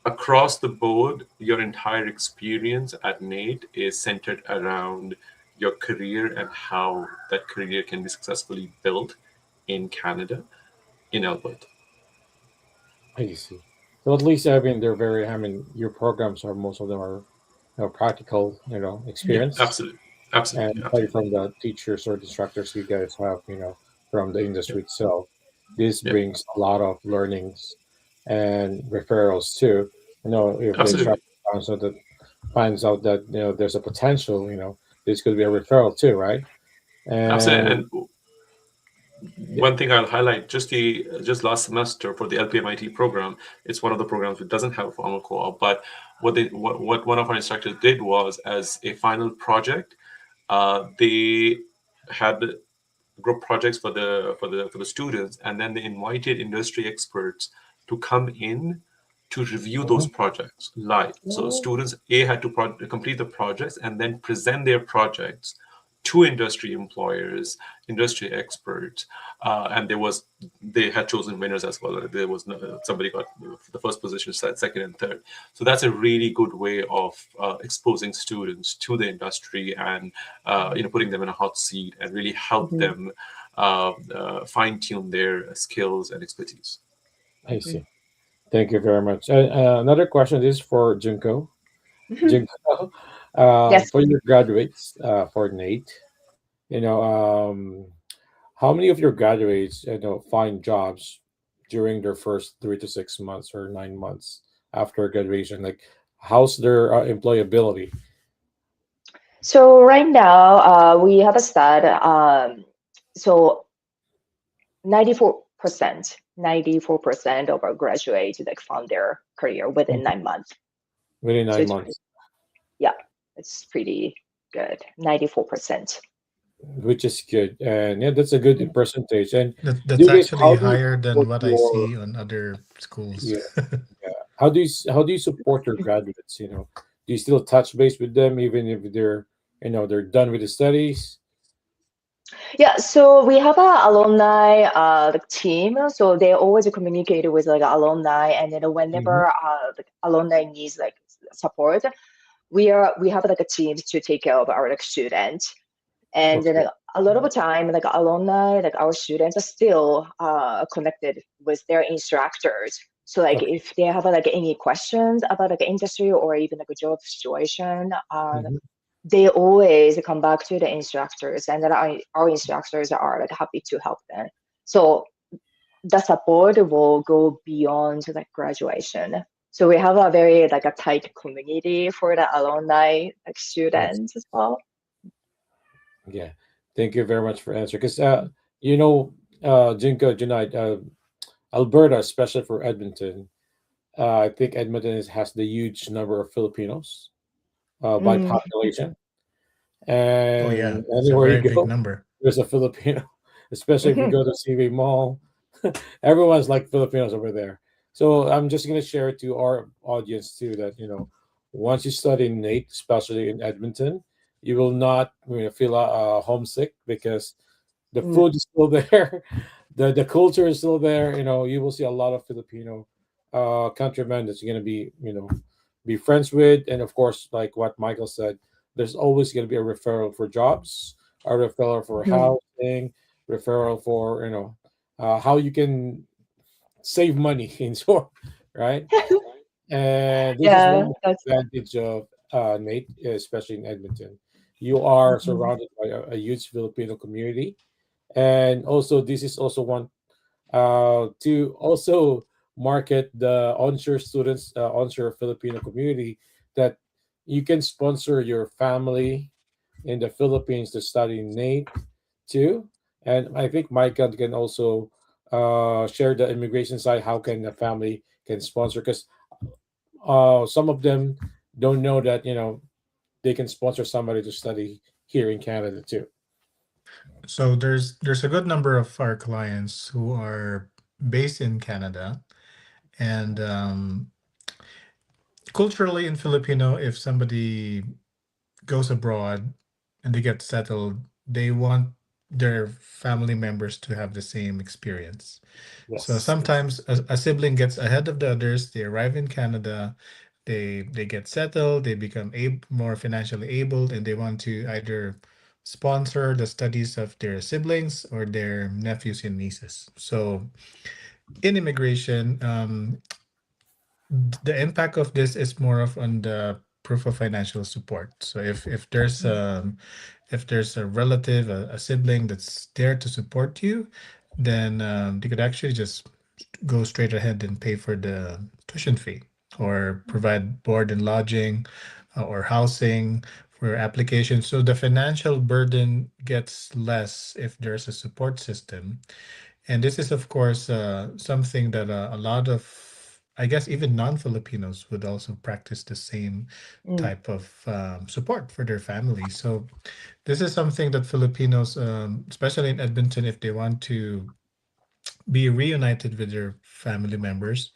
across the board, your entire experience at NAIT is centered around your career and how that career can be successfully built in Canada, in Alberta. I see. So at least I mean they're very. I mean your programs are most of them are practical Yeah, experience. absolutely, And absolutely, aside absolutely. from the teachers or instructors you guys have, from the Yeah, industry itself, this yeah, brings a lot of learnings and referrals too. If the absolutely, instructor finds out that there's a potential, this could be a referral too, right? absolutely. And And yeah, one thing I'll highlight, just last semester for the LPMIT program, it's one of the programs that doesn't have a formal co-op. But what one of our instructors did was, as a final project, they had group projects for the students, and then they invited industry experts to come in to review those mhm, projects live. So students A had to complete the projects and then present their projects to industry employers, industry experts, and they had chosen winners as well. There was somebody got the first position, second, and third. So that's a really good way of exposing students to the industry and putting them in a hot seat and really help Mhm, them fine tune their skills and expertise. I mhm. see. Thank you very much. Another question is for Junko. Junko, Yes. for your graduates for Nate, you know, um, how many of your graduates, find jobs during their first 3 to 6 months or 9 months after graduation? Like, how's their employability? So right now, we have a stat. So 94% of our graduates like found their career within Mhm. 9 months. Within So nine it's pretty, months, yeah, it's pretty good. 94%. which is good, and yeah, that's a good percentage. And do That's you guys, actually how do you higher than support what I your see on other schools. yeah, yeah. How do you support your graduates? Do you still touch base with them even if they're done with the studies? Yeah, so we have a alumni like team. So they always communicate with like alumni, and then Mhm. whenever like alumni needs like support, we have like a team to take care of our like students. And then Okay. a lot of the time, like alumni, like our students are still connected with their instructors. So like Okay. if they have like any questions about like industry or even like a job situation, Hmm. they always come back to the instructors, and then our instructors are like happy to help them. So the support will go beyond like graduation. So we have a very like a tight community for the alumni like Yes. students as well. Yeah. Thank you very much for answering. Because Jinko, Junai, Alberta, especially for Edmonton, I think Edmonton has the huge number of Filipinos by Mm. population, Oh yeah, and it's a anywhere you very big go, number. there's a Filipino. Especially if you go to CV Mall, everyone's like Filipinos over there. So I'm just gonna share it to our audience too that once you study in NAIT, especially in Edmonton, you will not feel homesick because the Mm. food is still there, the culture is still there. You will see a lot of Filipino countrymen that you're gonna be friends with, and of course, like what Michael said, there's always gonna be a referral for jobs, a referral for Mhm. housing, referral for how you can save money in store, right? And this is Yeah, one that's. advantage of Nate, especially in Edmonton. You are Mhm. surrounded by a huge Filipino community, and also this is also one to also market the onshore students, onshore Filipino community, that you can sponsor your family in the Philippines to study Nate too. And I think Micah can also share the immigration side. How can a family can sponsor? Because some of them don't know that they can sponsor somebody to study here in Canada too. So there's a good number of our clients who are based in Canada, and culturally in Filipino, if somebody goes abroad and they get settled, they want their family members to have the same experience. So Yes. sometimes a sibling gets ahead of the others. They arrive in Canada, they get settled, they become more financially able, and they want to either sponsor the studies of their siblings or their nephews and nieces. So in immigration, the impact of this is more of on the proof of financial support. So if there's a relative, a sibling that's there to support you, then they could actually just go straight ahead and pay for the tuition fee or provide board and lodging or housing for your application. So the financial burden gets less if there's a support system. And this is, of course, something that a lot of, I guess, even non-Filipinos would also practice the same Mm. type of support for their family. So this is something that Filipinos, especially in Edmonton, if they want to be reunited with their family members,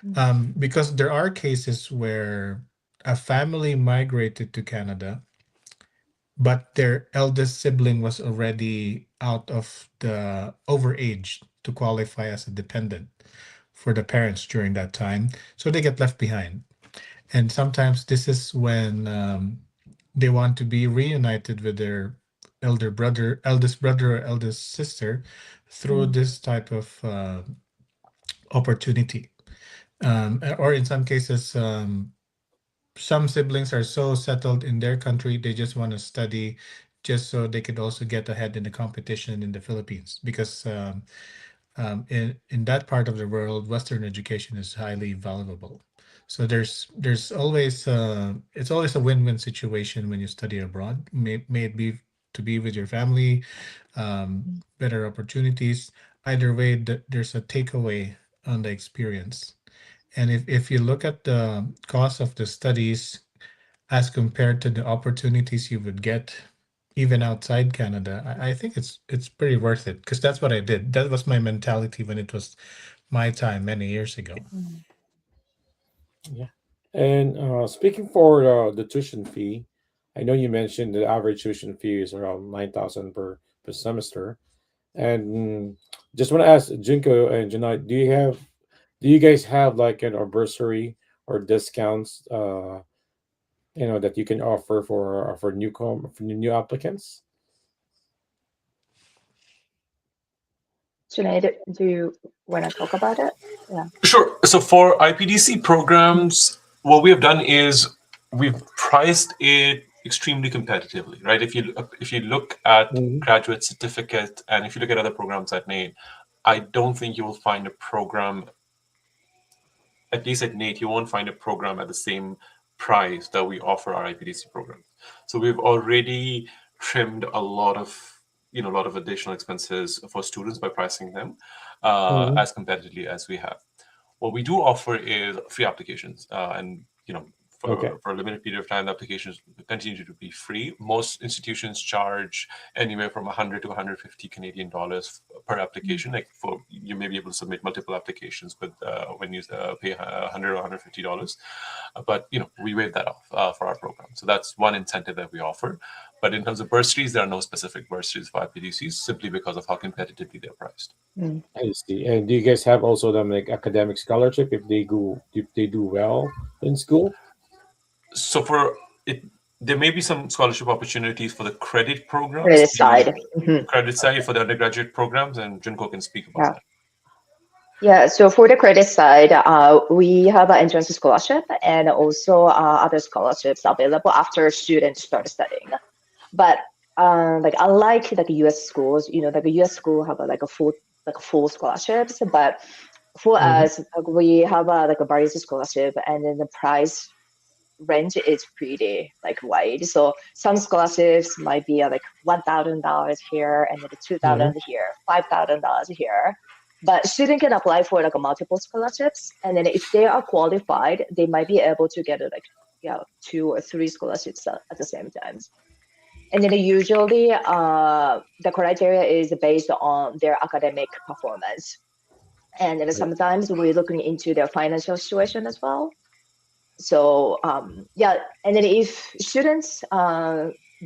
Mm. because there are cases where a family migrated to Canada, but their eldest sibling was already out of the overage to qualify as a dependent for the parents during that time. So they get left behind. And sometimes this is when they want to be reunited with their eldest brother or eldest sister through Mm. this type of opportunity. Or in some cases, some siblings are so settled in their country, they just want to study just so they could also get ahead in the competition in the Philippines. Because in that part of the world, Western education is highly valuable. So there's always it's always a win-win situation when you study abroad. May it be to be with your family, better opportunities. Either way, there's a takeaway on the experience. And if you look at the cost of the studies as compared to the opportunities you would get even outside Canada, I think it's pretty worth it because that's what I did. That was my mentality when it was my time many years ago. Mm. Yeah. And speaking for the tuition fee, I know you mentioned the average tuition fee is around 9,000 per semester. And just want to ask Jinko and Janai, do you guys have like an or bursary or discounts that you can offer for new applicants? Sinead, do you want to talk about it? Yeah. Sure. So for IPDC programs, what we have done is we've priced it extremely competitively, right? If you look at Hmm. graduate certificate and if you look at other programs at NAIT, I don't think you will find a program, at least at NAIT, you won't find a program at the same price that we offer our IPDC programs. So we've already trimmed a lot of additional expenses for students by pricing them Hmm. as competitively as we have. What we do offer is free applications, and Okay. for a limited period of time, the applications continue to be free. Most institutions charge anywhere from 100 to 150 Canadian dollars per application. Like for you may be able to submit multiple applications, but when you pay 100 or 150 dollars, but we waive that off for our program. So that's one incentive that we offer. But in terms of bursaries, there are no specific bursaries for IPDCs simply because of how competitively they're priced. Mm. I see. And do you guys have also them like academic scholarship if they do well in school? So for it, there may be some scholarship opportunities for the credit programs, Credit side. the credit side for the undergraduate programs, and Junko can speak about Yeah. that. Yeah, so for the credit side, we have an entrance scholarship and also other scholarships available after students start studying. But like unlike like U.S. schools, like a U.S. school have full scholarships, but for Hmm. us, like, we have like a various scholarship, and then the price range is pretty like wide. So some scholarships might be like $1,000 here, and then two Hmm. thousand here, $5,000 here. But student can apply for like a multiple scholarships, and then if they are qualified, they might be able to get like two or three scholarships at the same time. And then usually, the criteria is based on their academic performance, and then sometimes we're looking into their financial situation as well. So yeah, and then if students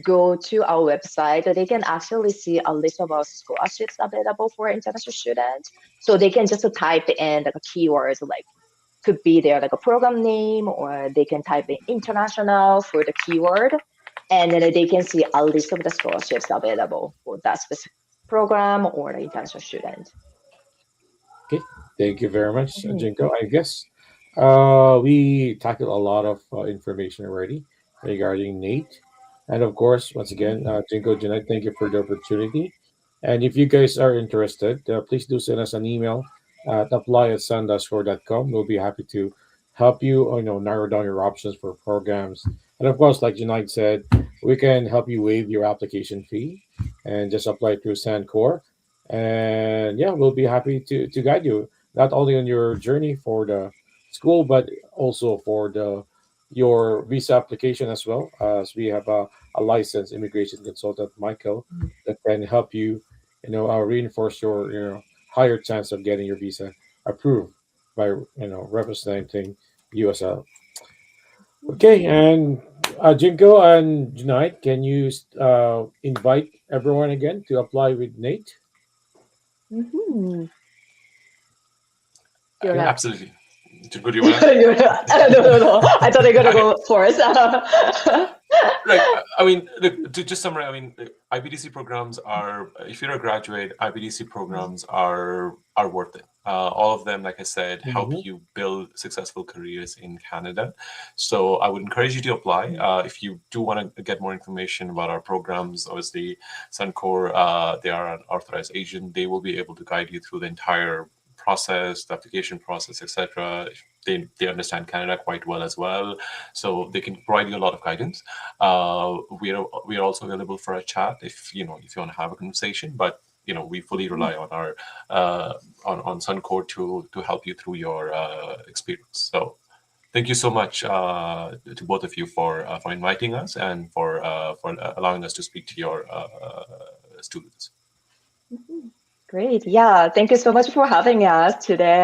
go to our website, they can actually see a list of our scholarships available for international students. So they can just type in like a keywords like could be there like a program name, or they can type in international for the keyword, and then they can see a list of the scholarships available for that specific program or the international student. Okay. Thank you very much, Mhm. Jinko. I guess we tackled a lot of information already regarding Nate. And of course, once again, Jinko, Jeanette, thank you for the opportunity. And if you guys are interested, please do send us an email at apply@sun-core.com. We'll be happy to help you, narrow down your options for programs. And of course, like Jeanette said, we can help you waive your application fee and just apply through Sun-Core. And yeah, we'll be happy to guide you not only on your journey for the school, but also for the your visa application as well. As we have a licensed immigration consultant, Michael, that can help you, reinforce your higher chance of getting your visa approved by representing USL. Okay, and Jinko and Junite, can you invite everyone again to apply with Nate? Mhm. You're not. Absolutely. Good, you wanna? No. I thought you're gonna Okay. go first. Right. I mean, look, to just summarize, I mean, IBDC programs are, if you're a graduate, IBDC programs are worth it. All of them, like I said, help Hmm. you build successful careers in Canada. So I would encourage you to apply. If you do want to get more information about our programs, obviously, Sun-Cor, they are an authorized agent. They will be able to guide you through the entire process, the application process, etc. They understand Canada quite well as well, so they can provide you a lot of guidance. We are also available for a chat if you want to have a conversation. But we fully rely on our on Sun-Core to help you through your experience. So thank you so much to both of you for inviting us and for allowing us to speak to your students. Great. Yeah. Thank you so much for having us today.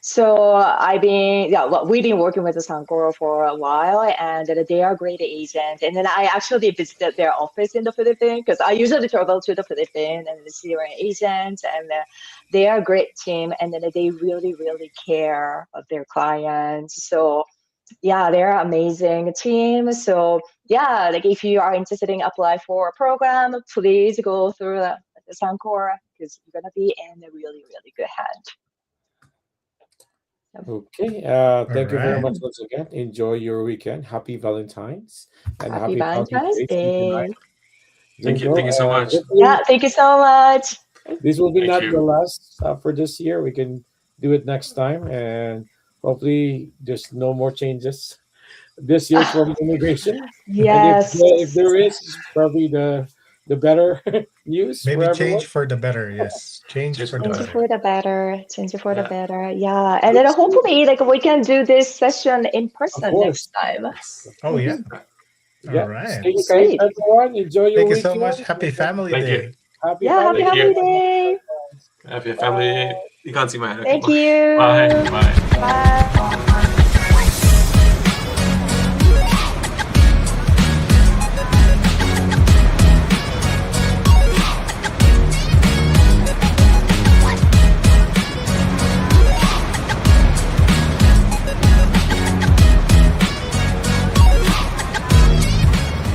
So we've been working with the Sun-Cor for a while, and they are great agents. And then I actually visited their office in the Philippines because I usually travel to the Philippines and see their agents, and they are a great team, and then they really, really care of their clients. So yeah, they're amazing team. So yeah, like if you are interested in apply for a program, please go through the Sun-Cor because you're gonna be in a really, really good hand. Okay. All Thank you very right. much once again. Enjoy your weekend. Happy Valentine's and Happy happy Father's Valentine's Day to you tonight, Day. Jinko. Thank you so And much. Yeah, hopefully thank you so much. this will be Thank not the you. last for this year. We can do it next time, and hopefully there's no more changes this year from immigration. And Yes. if there is, it's probably the better news for Maybe everyone. change for the better. Yes, change Cheers for for the the Change it better. better. for the better. Change it for the Yeah. better. Yeah. And then Looks good. hopefully like we can do this session in Of person next course. time. Yes. Oh yeah. Yeah. All right. Stay Be safe, great. everyone. Enjoy your Thank you so weekend. much. Happy Family Thank you. Day. Happy Yeah, happy Father's Thank Day. family you. day. Have your Bye. family. You can't see my hand. Okay, Thank bye. you. Bye. Bye. Bye.